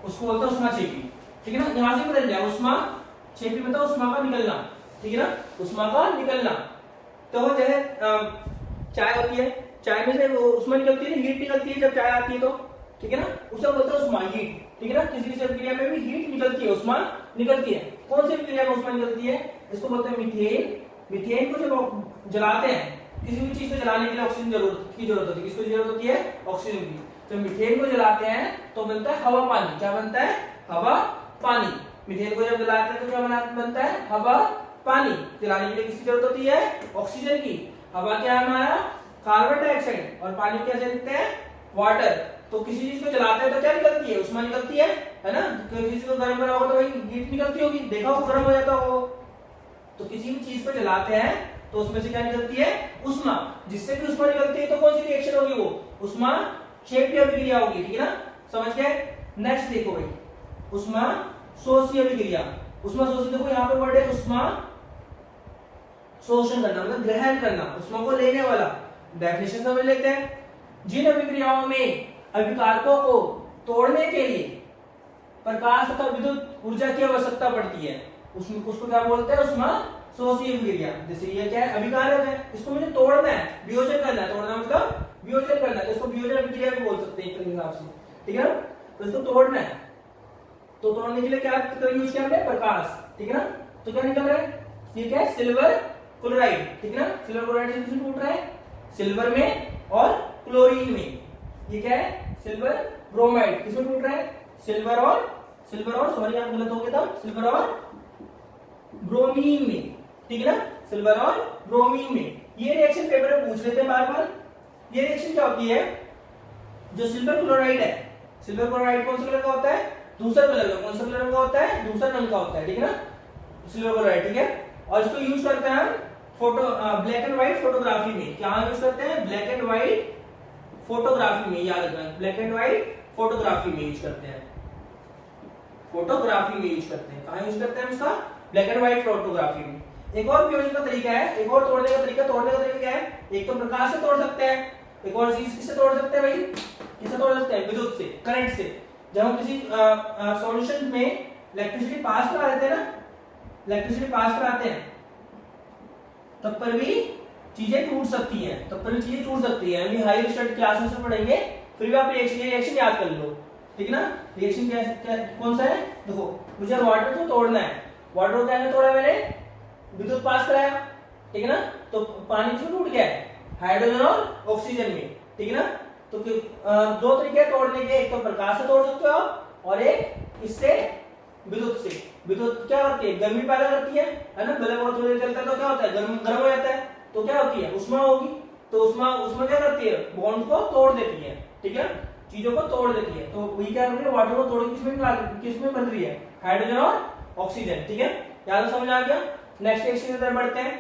उसको बोलते हैं ऊष्माक्षेपी, ठीक है ना। यहां से बदल जाए, ऊष्माक्षेपी मतलब ऊष्मा का निकलना, ठीक है ना, ऊष्मा का निकलना। तो जैसे चाय होती है, चाय में से ऊष्मा निकलती है, हीट निकलती है जब चाय आती है तो, ठीक है ना। उसे बोलते हैं ऊष्मा, हीट, ठीक है ना। किसी भी प्रक्रिया में भी हीट निकलती है, ऊष्मा निकलती है। कौन सी प्रक्रिया में ऊष्मा निकलती है, इसको बोलते हैं मीथेन। मीथेन को जब जलाते हैं, किसी भी चीज को जलाने के लिए ऑक्सीजन की जरूरत होती है। किसको जरूरत होती है, ऑक्सीजन की। तो मीथेन को जलाते हैं तो बनता है हवा पानी। क्या बनता है, हवा पानी। मीथेन को जब जलाते हैं तो क्या बनता है, हवा पानी। जलाने के लिए किसकी जरूरत होती है, ऑक्सीजन की। हवा क्या है हमारा, कार्बन डाइऑक्साइड, और पानी क्या लिखते हैं, वाटर। तो किसी चीज को जलाते हैं तो क्या निकलती है, ऊष्मा निकलती है ना। किसी चीज को गर्म करा होगा तो भाई हीट निकलती होगी, देखा हो गर्म हो जाता हो। तो किसी भी चीज को जलाते हैं तो उसमें से क्या निकलती है, ऊष्मा। जिससे भी ऊष्मा निकलती है तो कौन सी रिएक्शन होगी, वो ऊष्माक्षेपीय अभिक्रिया होगी, ठीक है ना। समझ गए। नेक्स्ट देखो भाई, ऊष्माशोषीय अभिक्रिया। ऊष्माशोषी, देखो यहाँ पे वर्ड है ऊष्मा शोषण करना, मतलब ग्रहण करना, ऊष्मा को लेने वाला। डेफिनेशन समझ लेते हैं। जिन अभिक्रियाओं में अभिकारकों को तोड़ने के लिए प्रकाश तथा विद्युत ऊर्जा की आवश्यकता पड़ती है, उसको क्या बोलते हैं, ऊष्माशोषीय अभिक्रिया। जैसे ये क्या है, अभिकारक है, इसको मुझे तोड़ना है, वियोजन करना है। तोड़ना मतलब वियोजन करना है, तो इसको वियोजन अभिक्रिया भी बोल सकते हैं एक हिसाब से, ठीक है ना। तो इसको तोड़ना है, तो तोड़ने के लिए क्या यूज किया हमने, प्रकाश, ठीक है ना। तो क्या निकल रहा है, ठीक है, सिल्वर क्लोराइड, ठीक है ना। सिल्वर क्लोराइड से किसमें टूट रहा है, सिल्वर में और क्लोरीन में। ये क्या है, सिल्वर ब्रोमाइड, किसमें टूट रहा है, सिल्वर और सॉरी आप गलत हो गया था, सिल्वर और ब्रोमीन में, ठीक है ना, सिल्वर और ब्रोमीन में। ये रिएक्शन पेपर में पूछ लेते हैं बार बार। ये रिएक्शन क्या होती है, जो सिल्वर क्लोराइड है, सिल्वर क्लोराइड कौन सा कलर का होता है, दूसरा कलर का, कौन सा कलर का होता है, दूसरा रंग का होता है, ठीक है ना, सिल्वर क्लोराइड, ठीक है। और इसको यूज करते हैं photo black and white photography में। क्या यूज करते हैं, ब्लैक एंड व्हाइट फोटोग्राफी में, याद रखना, ब्लैक एंड व्हाइट फोटोग्राफी में यूज करते हैं, फोटोग्राफी में यूज करते हैं। कहां यूज करते हैं इसका, ब्लैक एंड व्हाइट फोटोग्राफी में। एक और उपयोग का तरीका है, एक और तोड़ने का तरीका क्या है, एक तो प्रकाश से तोड़ सकते हैं, एक और चीज किससे तोड़ सकते हैं भाई, किससे तोड़ सकते हैं, विद्युत से, करंट से। जब हम किसी सॉल्यूशन में इलेक्ट्रिसिटी पास करा देते हैं ना, इलेक्ट्रिसिटी पास कराते हैं, तब पर भी चीजें टूट सकती हैं, तब पर भी चीजें टूट सकती हैं। अभी हायर स्टडी क्लासेस में पढ़ेंगे, फिर भी आप रिएक्शन याद कर लो, ठीक है ना। रिएक्शन क्या कौन सा है, देखो मुझे वाटर को तोड़ना है, वाटर को क्या तोड़ा मैंने, विद्युत पास कराया, ठीक है ना, तो पानी किसमें टूट गया है, हाइड्रोजन और ऑक्सीजन में, ठीक है ना। तो दो तरीके तोड़ने के, एक तो प्रकाश से तोड़ सकते हो और एक इससे विद्युत से। विद्युत क्या करती है, गर्मी पैदा करती है ना, बल्ब बहुत थोड़ी देर चलता है तो क्या होता है, गर्म हो जाता है, तो क्या होती है, उष्मा होगी, तो उष्मा क्या करती है, बॉन्ड को तोड़ देती है, ठीक है, चीजों को तोड़ देती है। तो वही क्या कर रही है, वाटर को तोड़ किसमें बन रही है, हाइड्रोजन और ऑक्सीजन, ठीक है। याद समझ आ गया। नेक्स्ट क्वेश्चन की तरफ बढ़ते हैं।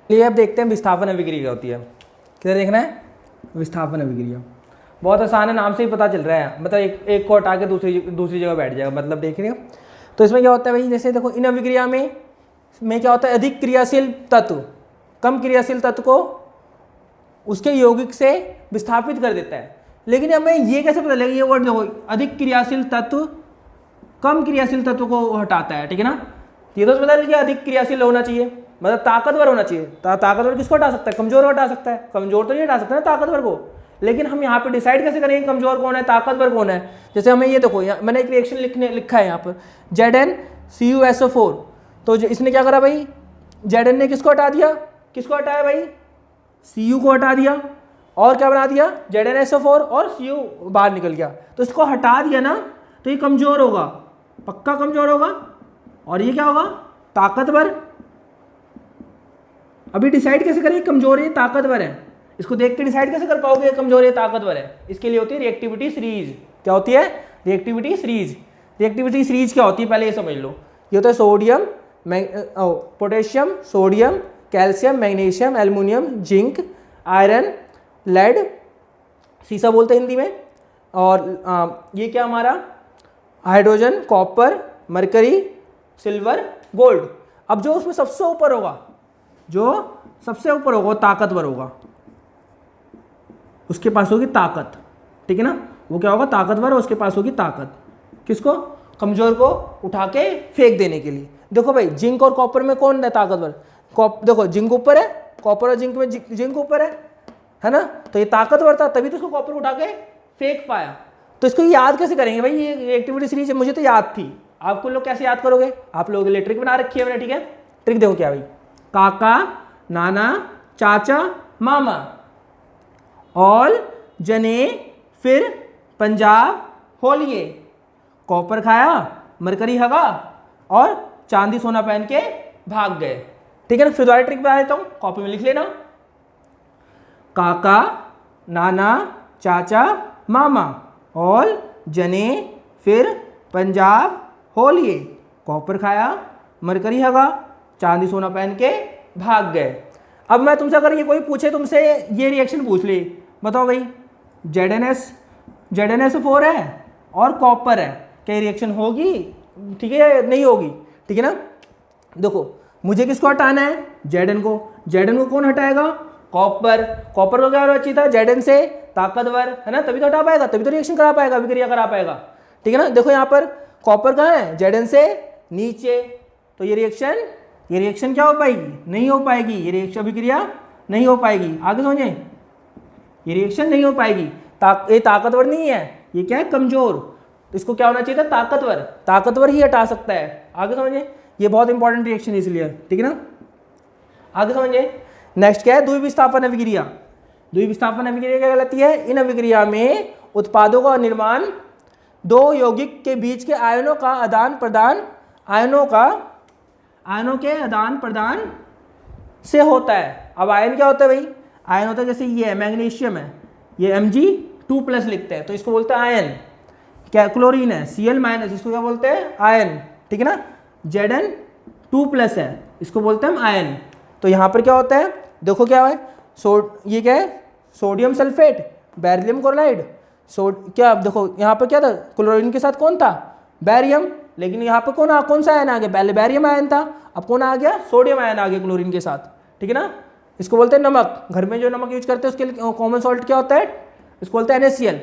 चलिए अब देखते हैं विस्थापन अभिक्रिया होती है, किधर देखना है, विस्थापन अभिक्रिया। बहुत आसान है, नाम से ही पता चल रहा है, मतलब एक को हटा के दूसरी जगह बैठ जाएगा, मतलब देख रहे हो। तो इसमें क्या होता है भाई, जैसे देखो इन अभिक्रिया में क्या होता है, अधिक क्रियाशील तत्व कम क्रियाशील तत्व को उसके यौगिक से विस्थापित कर देता है। लेकिन हमें ये कैसे पता लगेगा, ये वर्ड देखो, अधिक क्रियाशील तत्व कम क्रियाशील तत्व को हटाता है, ठीक है ना। ये तो पता चल गया, अधिक क्रियाशील होना चाहिए, मतलब ताकतवर होना चाहिए। ताकतवर किसको हटा सकता है, कमजोर को हटा सकता है, कमजोर तो नहीं हटा सकता ना ताकतवर को। लेकिन हम यहाँ पे डिसाइड कैसे करेंगे कमजोर कौन है, ताकतवर कौन है। जैसे हमें ये देखो, मैंने एक रिएक्शन लिखा है यहाँ पर, ZnCuSO4। तो इसने क्या करा भाई, Zn ने किसको हटा दिया, किसको हटाया भाई, Cu को हटा दिया, और क्या बना दिया, ZnSO4 और Cu बाहर निकल गया। तो इसको हटा दिया ना, तो ये कमजोर होगा, पक्का कमजोर होगा, और ये क्या होगा, ताकतवर। अभी डिसाइड कैसे करें कमजोर है ताकतवर है, इसको देख के डिसाइड कैसे कर पाओगे कमजोर है ताकतवर है। इसके लिए होती है रिएक्टिविटी सीरीज। क्या होती है, रिएक्टिविटी सीरीज। रिएक्टिविटी सीरीज क्या होती है पहले ये समझ लो। ये होता है sodium, potassium, sodium, calcium, magnesium, aluminium, zinc, iron, lead, सीसा बोलते हैं हिंदी में, और ये क्या हमारा hydrogen, copper, mercury, silver, gold. अब जो उसमें सबसे ऊपर होगा, जो सबसे ऊपर होगा वो ताकतवर होगा, उसके पास होगी ताकत, ठीक है ना, वो क्या होगा, ताकतवर, और उसके पास होगी ताकत। किसको, कमजोर को उठा के फेंक देने के लिए। देखो भाई जिंक और कॉपर में कौन है ताकतवर, देखो जिंक ऊपर है, कॉपर और जिंक में जिंक ऊपर है ना, तो ये ताकतवर था, तभी तो उसको कॉपर उठा के फेंक पाया। तो इसको याद कैसे करेंगे भाई, ये एक्टिविटी सीरीज मुझे तो याद थी, आपको लोग कैसे याद करोगे, आप लोगों के लिए ट्रिक बना रखी है मैंने, ठीक है। ट्रिक देखो क्या भाई, काका, नाना, चाचा, मामा, ऑल जने, फिर पंजाब होलिये, कॉपर खाया, मरकरी हगा, और चांदी सोना पहन के भाग गए, ठीक है ना। फिर दोबारा ट्रिक बता देता हूं, कॉपी में लिख लेना। काका, नाना, चाचा, मामा, ऑल जने, फिर पंजाब होलिये, कॉपर खाया, मरकरी हगा, चांदी सोना पहन के भाग गए। अब मैं तुमसे अगर ये कोई पूछे तुमसे ये रिएक्शन पूछ ले, बताओ भाई ZnSO4 है और कॉपर है, क्या रिएक्शन होगी, ठीक है, नहीं होगी, ठीक है ना। देखो मुझे किसको हटाना है, Zn को कौन हटाएगा, कॉपर को क्या होना चाहिए था, Zn से ताकतवर, है ना, तभी तो हटा पाएगा, तभी तो रिएक्शन करा पाएगा, अभिक्रिया करा पाएगा, ठीक है ना। देखो यहाँ पर कॉपर कहाँ है, Zn से नीचे, तो ये रिएक्शन क्या हो पाएगी, नहीं हो पाएगी, ये रिएक्शन अभिक्रिया नहीं हो पाएगी। आगे समझे, ये रिएक्शन नहीं हो पाएगी, ये ताकतवर नहीं है, ये क्या है, कमजोर। इसको क्या होना चाहिए था, ताकतवर ही हटा सकता है। आगे समझे, ये बहुत इंपॉर्टेंट रिएक्शन है इसलिए, ठीक है ना। आगे समझे, नेक्स्ट क्या है, द्विविस्थापन अभिक्रिया। द्विविस्थापन अभिक्रिया क्या कहलाती है, इन अभिक्रिया में उत्पादों का निर्माण दो यौगिक के बीच के आयनों के आदान प्रदान से होता है। अब आयन क्या होता है भाई, आयन होता है जैसे ये है मैग्नीशियम है, ये Mg2+ लिखते हैं तो इसको बोलते हैं आयन। क्या क्लोरीन है Cl-, इसको क्या बोलते हैं आयन, ठीक है ना। Zn2+ है, इसको बोलते हैं हम आयन। तो यहाँ पर क्या होता है, देखो क्या है, ये क्या है, सोडियम सल्फेट, बेरिलियम क्लोराइड, क्या देखो यहाँ पर क्या था, क्लोरीन के साथ कौन था, बैरियम, लेकिन यहाँ पर कौन सा आयन आ गया, पहले बैरियम आयन था, अब कौन आ गया, सोडियम आयन आ गया क्लोरीन के साथ, ठीक है ना। इसको बोलते हैं नमक, घर में जो नमक यूज करते हैं उसके लिए कॉमन सॉल्ट क्या होता है, इसको बोलते हैं NaCl,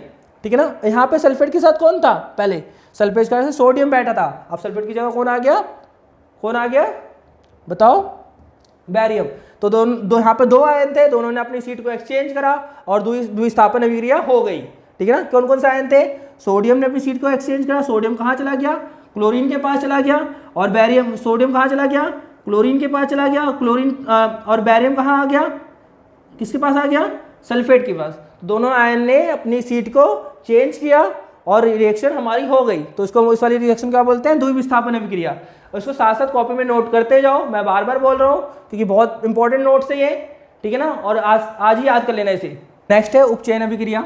ठीक है ना। यहाँ पे सल्फेट के साथ कौन था, पहले सल्फेट के साथ सोडियम बैठा था, अब सल्फेट की जगह कौन आ गया बताओ, बैरियम। तो दो यहाँ पे 2 आयन थे, दोनों ने अपनी सीट को एक्सचेंज करा और द्विस्थापन अभिक्रिया हो गई, ठीक है ना। कौन से आयन थे, सोडियम ने अपनी सीट को एक्सचेंज करा, सोडियम कहाँ चला गया, क्लोरीन के पास चला गया, और बैरियम, सोडियम कहाँ चला गया, क्लोरीन के पास चला गया, क्लोरीन और बैरियम कहाँ आ गया, किसके पास आ गया, सल्फेट के पास। दोनों आयन ने अपनी सीट को चेंज किया और रिएक्शन हमारी हो गई, तो इसको इस वाली रिएक्शन क्या बोलते हैं, द्विविस्थापन अभिक्रिया। उसको साथ साथ कॉपी में नोट करते जाओ, मैं बार बार बोल रहा हूँ क्योंकि बहुत इंपॉर्टेंट नोट्स है ये, ठीक है ना, और आज ही याद कर लेना इसे। नेक्स्ट है उपचयन अभिक्रिया।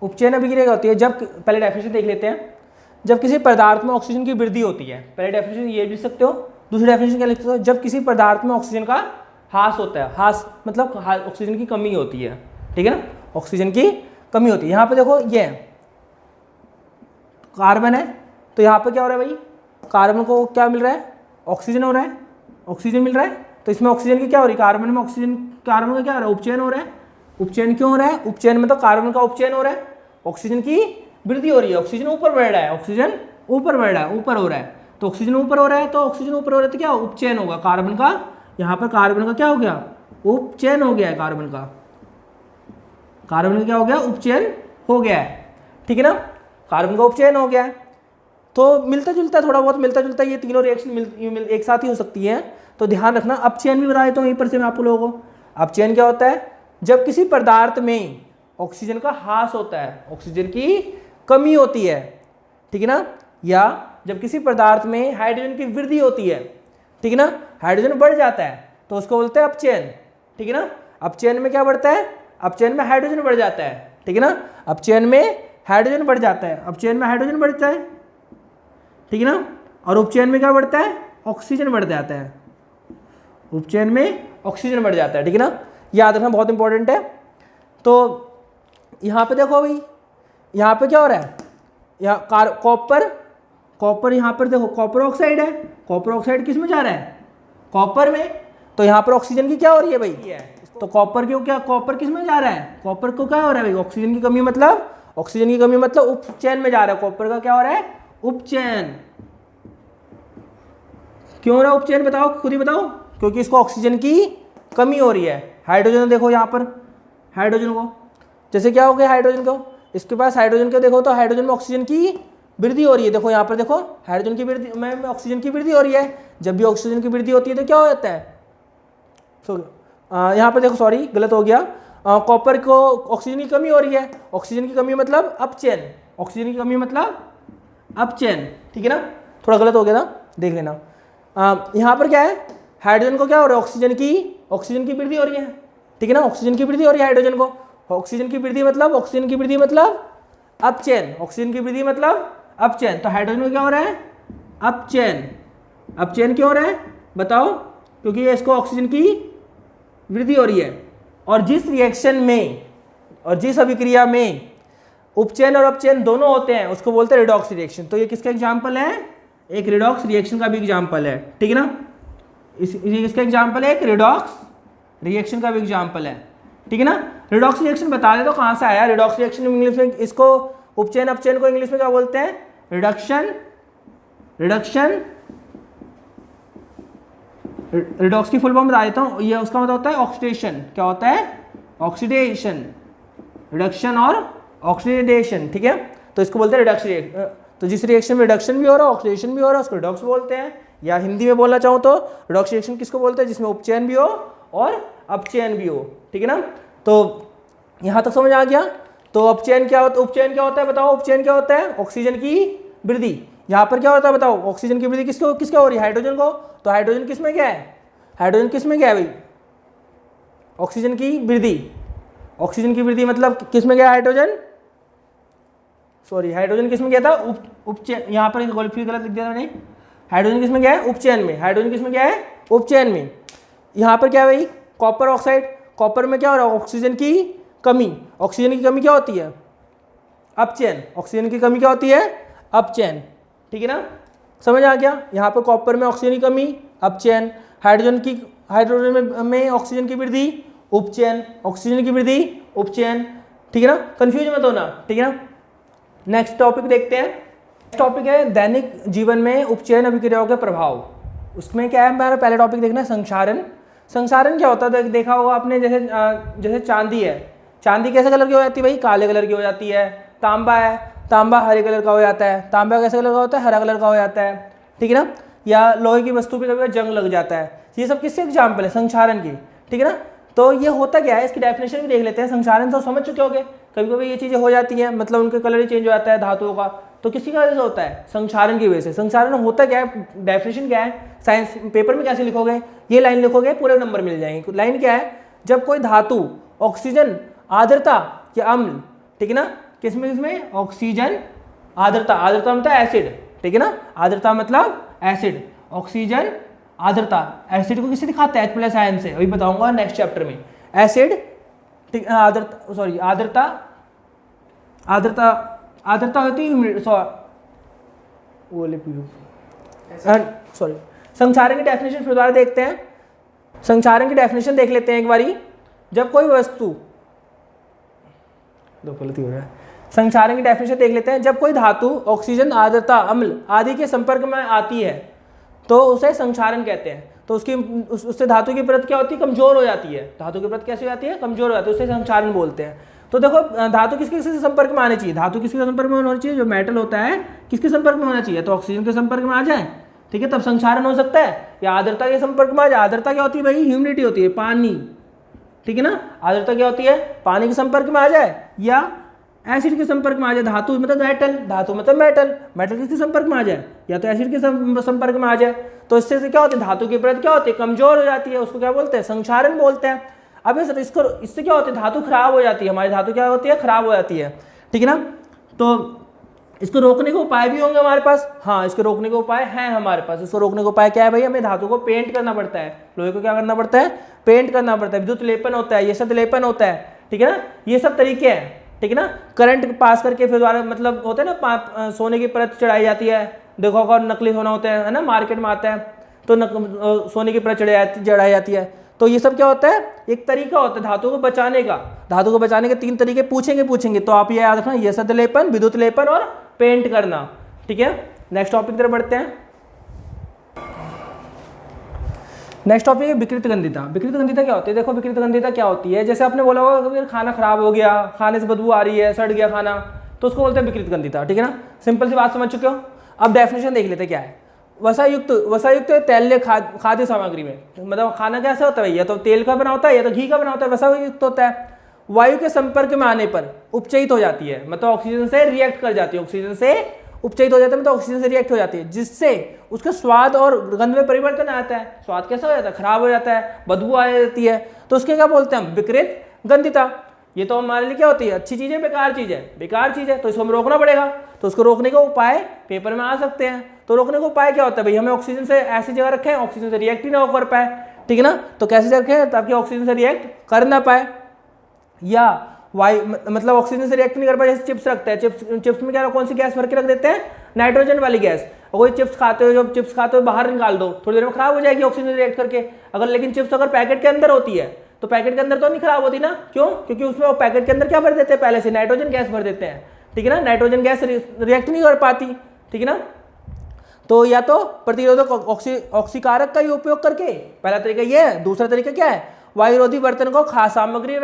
उपचयन अभिक्रिया क्या होती है, जब, पहले डेफिनेशन देख लेते हैं, जब किसी पदार्थ में ऑक्सीजन की वृद्धि होती है, पहले डेफिनेशन ये लिख सकते हो, दूसरी डेफिनेशन क्या लिख सकते हो, जब किसी पदार्थ में ऑक्सीजन का ह्रास होता है, ह्रास मतलब ऑक्सीजन की कमी होती है, ठीक है ना, ऑक्सीजन की कमी होती है। यहाँ पे देखो ये कार्बन है, तो यहाँ पे क्या हो रहा है भाई, कार्बन को क्या मिल रहा है, ऑक्सीजन हो रहा है, ऑक्सीजन मिल रहा है, तो इसमें ऑक्सीजन की क्या हो रही है, कार्बन में ऑक्सीजन, कार्बन का क्या हो रहा है, उपचयन हो रहा है। उपचयन क्यों हो रहा है, उपचयन में तो कार्बन का उपचयन हो रहा है, ऑक्सीजन की वृद्धि हो रही है, ऑक्सीजन ऊपर बढ़ रहा है, ऑक्सीजन ऊपर बढ़ रहा है, ऊपर हो रहा है, तो ऑक्सीजन ऊपर हो रहा है, तो ऑक्सीजन ऊपर हो रहा है तो क्या उपचयन होगा कार्बन का, यहाँ पर कार्बन का क्या हो गया, उपचयन हो गया है, कार्बन का क्या हो गया, उपचयन हो गया है, ठीक है ना, कार्बन का उपचयन हो गया है। तो मिलता जुलता है, थोड़ा बहुत मिलता जुलता है, ये तीनों रिएक्शन एक साथ ही हो सकती हैं, तो ध्यान रखना। अपचयन भी बता देता हूँ यहीं पर से मैं आप लोगों को। अपचयन क्या होता है, जब किसी पदार्थ में ऑक्सीजन का ह्रास होता है, ऑक्सीजन की कमी होती है, ठीक है ना, या जब किसी पदार्थ में हाइड्रोजन की वृद्धि होती है, ठीक है ना, हाइड्रोजन बढ़ जाता है, तो उसको बोलते हैं अपचयन, ठीक है ना। अपचयन में क्या बढ़ता है, अपचयन में हाइड्रोजन बढ़ जाता है, ठीक है ना, अपचयन में हाइड्रोजन बढ़ जाता है, अपचयन में हाइड्रोजन बढ़ता है, ठीक है ना, और उपचयन में क्या बढ़ता है, ऑक्सीजन बढ़ जाता है, उपचयन में ऑक्सीजन बढ़ जाता है, ठीक है ना, याद रखना बहुत इंपॉर्टेंट है। तो यहाँ पे देखो भाई, यहाँ पे क्या हो रहा है, यहाँ कॉपर यहाँ पर देखो कॉपर ऑक्साइड है, कॉपर ऑक्साइड किस में जा रहा है, कॉपर में, तो यहाँ पर ऑक्सीजन की क्या हो रही है भाई, तो कॉपर क्यों, क्या कॉपर किस में जा रहा है, कॉपर को क्या हो रहा है भाई, ऑक्सीजन की कमी मतलब उपचयन में जा रहा है, कॉपर का क्या हो रहा है, उपचयन। क्यों हो रहा है उपचयन, बताओ, खुद ही बताओ, क्योंकि इसको ऑक्सीजन की कमी हो रही है। हाइड्रोजन देखो यहाँ पर, हाइड्रोजन को जैसे क्या हो गया, हाइड्रोजन को, इसके पास हाइड्रोजन को देखो तो हाइड्रोजन में ऑक्सीजन की वृद्धि हो रही है, देखो यहाँ पर देखो हाइड्रोजन की वृद्धि में ऑक्सीजन की वृद्धि हो रही है। जब भी ऑक्सीजन की वृद्धि होती है तो क्या हो जाता है, यहाँ पर देखो, सॉरी गलत हो गया, कॉपर को ऑक्सीजन की कमी हो रही है, ऑक्सीजन की कमी मतलब अपचयन, ऑक्सीजन की कमी मतलब अपचयन, ठीक है ना, थोड़ा गलत हो गया था, देख लेना। यहाँ पर क्या है, हाइड्रोजन को क्या हो रहा है, ऑक्सीजन की वृद्धि हो रही है, ठीक है ना, ऑक्सीजन की वृद्धि हो रही है हाइड्रोजन को, ऑक्सीजन की वृद्धि मतलब अपचयन, ऑक्सीजन की वृद्धि मतलब अपचयन, तो हाइड्रोजन को क्या हो रहा है, अपचयन क्यों हो रहा है बताओ, क्योंकि इसको ऑक्सीजन की वृद्धि हो रही है। और जिस रिएक्शन में और जिस अभिक्रिया में उपचयन और अपचयन दोनों होते हैं उसको बोलते हैं रिडॉक्स रिएक्शन। तो ये किसका एग्जाम्पल है, एक रिडॉक्स रिएक्शन का भी एग्जाम्पल है, ठीक है ना, इसका एग्जाम्पल है, एक रिडॉक्स रिएक्शन का भी एग्जाम्पल है, ठीक है ना। रिडॉक्स रिएक्शन बता दे तो कहाँ से आया, रिडॉक्स रिएक्शन इंग्लिश में इसको उपचयन अपचयन को इंग्लिश में क्या बोलते हैं, रिडॉक्स की फुल फॉर्म बता देता हूँ, ये उसका मतलब होता है ऑक्सीडेशन, क्या होता है, ऑक्सीडेशन, रिडक्शन और ऑक्सीडेशन, ठीक है, तो इसको बोलते हैं रिडक्स रिएक्शन। तो जिस रिएक्शन में रिडक्शन भी हो रहा है ऑक्सीडेशन भी हो रहा है उसको रिडॉक्स बोलते हैं, या हिंदी में बोलना चाहूँ तो रिडॉक्स रिएक्शन किसको बोलते हैं, जिसमें उपचयन भी हो और अपचयन भी हो, ठीक है ना। तो यहाँ तक समझ आ गया। तो उपचयन क्या होता है बताओ, उपचयन क्या होता है, ऑक्सीजन की वृद्धि। यहाँ पर क्या होता है बताओ, ऑक्सीजन की वृद्धि किसको हो रही है, हाइड्रोजन को, तो हाइड्रोजन किस में क्या है, हाइड्रोजन किस में गया है भाई? ऑक्सीजन की वृद्धि, ऑक्सीजन की वृद्धि मतलब किस में गया हाइड्रोजन? सॉरी, हाइड्रोजन किस में गया था? उपचयन, यहाँ पर फिर गलत लिख दिया मैंने। हाइड्रोजन किस में गया है? उपचयन में। हाइड्रोजन किस में गया है? उपचयन में। यहाँ पर क्या है भाई? कॉपर ऑक्साइड, कॉपर में क्या हो रहा है? ऑक्सीजन की कमी। ऑक्सीजन की कमी क्या होती है? अपचयन। ऑक्सीजन की कमी क्या होती है? अपचयन। ठीक है ना, समझ आ गया? यहाँ पर कॉपर में ऑक्सीजन की कमी, अपचयन। हाइड्रोजन में ऑक्सीजन की वृद्धि, उपचयन। ऑक्सीजन की वृद्धि, उपचयन। ठीक है ना, कंफ्यूज मत होना। ठीक है ना, नेक्स्ट टॉपिक देखते हैं। नेक्स्ट टॉपिक है दैनिक जीवन में उपचयन अभिक्रियाओं के प्रभाव। उसमें क्या है, हमारा पहला टॉपिक देखना है संक्षारण। संक्षारण क्या होता है? देखा होगा आपने, जैसे चांदी है, चांदी कैसे कलर की हो जाती है भाई? काले कलर की हो जाती है। तांबा है, तांबा हरे कलर का हो जाता है। तांबा कैसे कलर का होता है? हरा कलर का हो जाता है। ठीक है ना, या लोहे की वस्तु पे कभी जंग लग जाता है। ये सब किससे एग्जाम्पल है? संक्षारण की। ठीक है ना, तो ये होता क्या है, इसकी डेफिनेशन भी देख लेते हैं। संक्षारण तो समझ चुके होंगे, कभी कभी ये चीज़ें हो जाती हैं, मतलब उनका कलर ही चेंज हो जाता है धातुओं का, तो किसी की वजह से होता है? संक्षारण की वजह से। संक्षारण होता क्या है, डेफिनेशन क्या है, साइंस पेपर में कैसे लिखोगे? ये लाइन लिखोगे, पूरे नंबर मिल जाएंगे। लाइन क्या है? जब कोई धातु ऑक्सीजन, आर्द्रता या अम्ल, ठीक है ना, किसमें ऑक्सीजन, आर्द्रता, आर्द्रता मतलब एसिड, ठीक है ना, आर्द्रता मतलब एसिड, ऑक्सीजन, आर्द्रता। एसिड को किससे दिखाते हैं? H+ आयन से, अभी बताऊंगा नेक्स्ट चैप्टर में। एसिड, आर्द्रता, सॉरी आर्द्रता, आर्द्रता, आर्द्रता होती है, सॉरी। संक्षारण की डेफिनेशन फिर दोबारा देखते हैं। संक्षारण की डेफिनेशन देख लेते हैं एक बारी। जब कोई वस्तु, दो गलती हो रहा है, संक्षारण की डेफिनेशन देख लेते हैं। जब कोई धातु ऑक्सीजन, आर्द्रता, अम्ल आदि के संपर्क में आती है तो उसे संक्षारण कहते हैं। तो उससे धातु की परत क्या होती है? कमजोर हो जाती है। धातु की परत कैसी हो जाती है? कमजोर हो जाती है, उसे संक्षारण बोलते हैं। तो देखो, धातु किसके संपर्क में आने चाहिए? धातु किसके संपर्क में होना चाहिए? जो मेटल होता है किसके संपर्क में होना चाहिए? तो ऑक्सीजन के संपर्क में आ जाए, ठीक है, तब संक्षारण हो सकता है। या आर्द्रता के संपर्क में आ जाए। आर्द्रता क्या होती है भाई? ह्यूमिडिटी होती है, पानी, ठीक है ना। आर्द्रता क्या होती है? पानी के संपर्क में आ जाए या एसिड के संपर्क में आ जाए। धातु मतलब मेटल, धातु मतलब मेटल, मेटल किसके संपर्क में आ जाए? या तो एसिड के संपर्क में आ जाए। तो इससे क्या होता है? धातु की परत क्या होती है? कमजोर हो जाती है, उसको क्या बोलते हैं? संक्षारण बोलते हैं। अब इससे क्या होता है? धातु खराब हो जाती है, हमारी धातु क्या होती है? खराब हो जाती है, ठीक है ना। तो इसको रोकने के उपाय भी होंगे हमारे पास। हाँ, इसको रोकने के उपाय हैं हमारे पास। इसको रोकने का उपाय क्या है भाई? हमें धातु को पेंट करना पड़ता है। लोहे को क्या करना पड़ता है? पेंट करना पड़ता है। विद्युत लेपन होता है, ये सब लेपन होता है, ठीक है ना। ये सब तरीके हैं, ठीक है ना। करंट पास करके फिर द्वारा, मतलब होते हैं ना, सोने की परत चढ़ाई जाती है। देखो अगर नकली सोना होता है ना, मार्केट में आता है, तो सोने की परत चढ़ाई जाती है। तो ये सब क्या होता है? एक तरीका होता है धातु को बचाने का। धातु को बचाने के 3 तरीके पूछेंगे, तो आप ये याद रखना, ये सद लेपन, विद्युत लेपन और पेंट करना, ठीक है। नेक्स्ट टॉपिक तरफ बढ़ते हैं। नेक्स्ट टॉपिक है विकृत गंधिता। विकृत गंधिता क्या होती है? देखो, विकृत गंधिता क्या होती है, जैसे आपने बोला होगा कभी खाना खराब हो गया, खाने से बदबू आ रही है, सड़ गया खाना, तो उसको बोलते हैं विकृत गंधिता, ठीक है ना। सिंपल सी बात समझ चुके हो। अब डेफिनेशन देख लेते क्या है। वसायुक्त तैलीय खाद्य सामग्री में, मतलब खाना कैसा होता है? या तो तेल का बना होता है या तो घी का बना होता है, वसायुक्त होता है। वायु के संपर्क में आने पर उपचयित हो जाती है, मतलब ऑक्सीजन से रिएक्ट कर जाती है। ऑक्सीजन से उपचयित हो जाता है मतलब ऑक्सीजन से रिएक्ट हो जाती है, जिससे उसका स्वाद और गंध में परिवर्तन आता है। स्वाद कैसा हो जाता है? खराब हो जाता है, बदबू आ जाती है। तो उसके क्या बोलते हैं हम? विकृत गंधिता। ये तो हमारे लिए क्या होती है? अच्छी चीज है, बेकार चीज है? बेकार चीज है, तो इसको हमें रोकना पड़ेगा। तो उसको रोकने का उपाय पेपर में आ सकते हैं। तो रोकने का उपाय क्या होता है भाई? हमें ऑक्सीजन से ऐसी जगह रखें ऑक्सीजन से रिएक्ट ही ना कर पाए, ठीक है ना। तो कैसे रखें ताकि ऑक्सीजन से रिएक्ट कर ना पाए, या मतलब ऑक्सीजन से रिएक्ट नहीं कर पाए। जैसे चिप्स रखते हैं, चिप्स में क्या, कौन सी गैस भर के रख देते हैं? नाइट्रोजन वाली गैस। और कोई चिप्स खाते हो, जब चिप्स खाते हो बाहर निकाल दो, थोड़ी देर में खराब हो जाएगी ऑक्सीजन से रिएक्ट करके। अगर लेकिन चिप्स अगर पैकेट के अंदर होती है तो पैकेट के अंदर तो नहीं खराब होती ना। क्यों? क्योंकि उसमें वो पैकेट के अंदर क्या भर देते हैं? पहले से नाइट्रोजन गैस भर देते हैं, ठीक है ना। नाइट्रोजन गैस रिएक्ट नहीं कर पाती, ठीक है ना। तो या तो प्रतिरोधक ऑक्सीकारक का ही उपयोग करके, पहला तरीका ये है। दूसरा तरीका क्या है? वायुरोधी बर्तन को खास सामग्री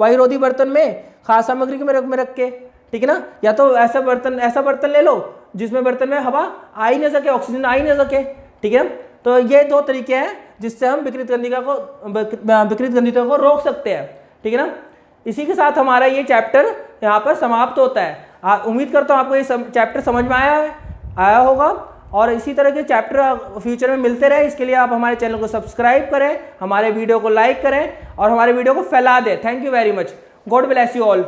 वायुरोधी बर्तन में खास सामग्री में रख के, ठीक है ना। या तो ऐसा बर्तन ले लो जिसमें बर्तन में हवा आ ही नहीं सके, ऑक्सीजन आ ही नहीं सके, ठीक है। तो ये 2 तरीके हैं जिससे हम विकृत गंधिता को रोक सकते हैं, ठीक है ना। इसी के साथ हमारा ये चैप्टर यहाँ पर समाप्त होता है। उम्मीद करता हूँ आपको ये चैप्टर समझ में आया होगा। और इसी तरह के चैप्टर फ्यूचर में मिलते रहे, इसके लिए आप हमारे चैनल को सब्सक्राइब करें, हमारे वीडियो को लाइक करें और हमारे वीडियो को फैला दें। Thank you very much. God bless you all.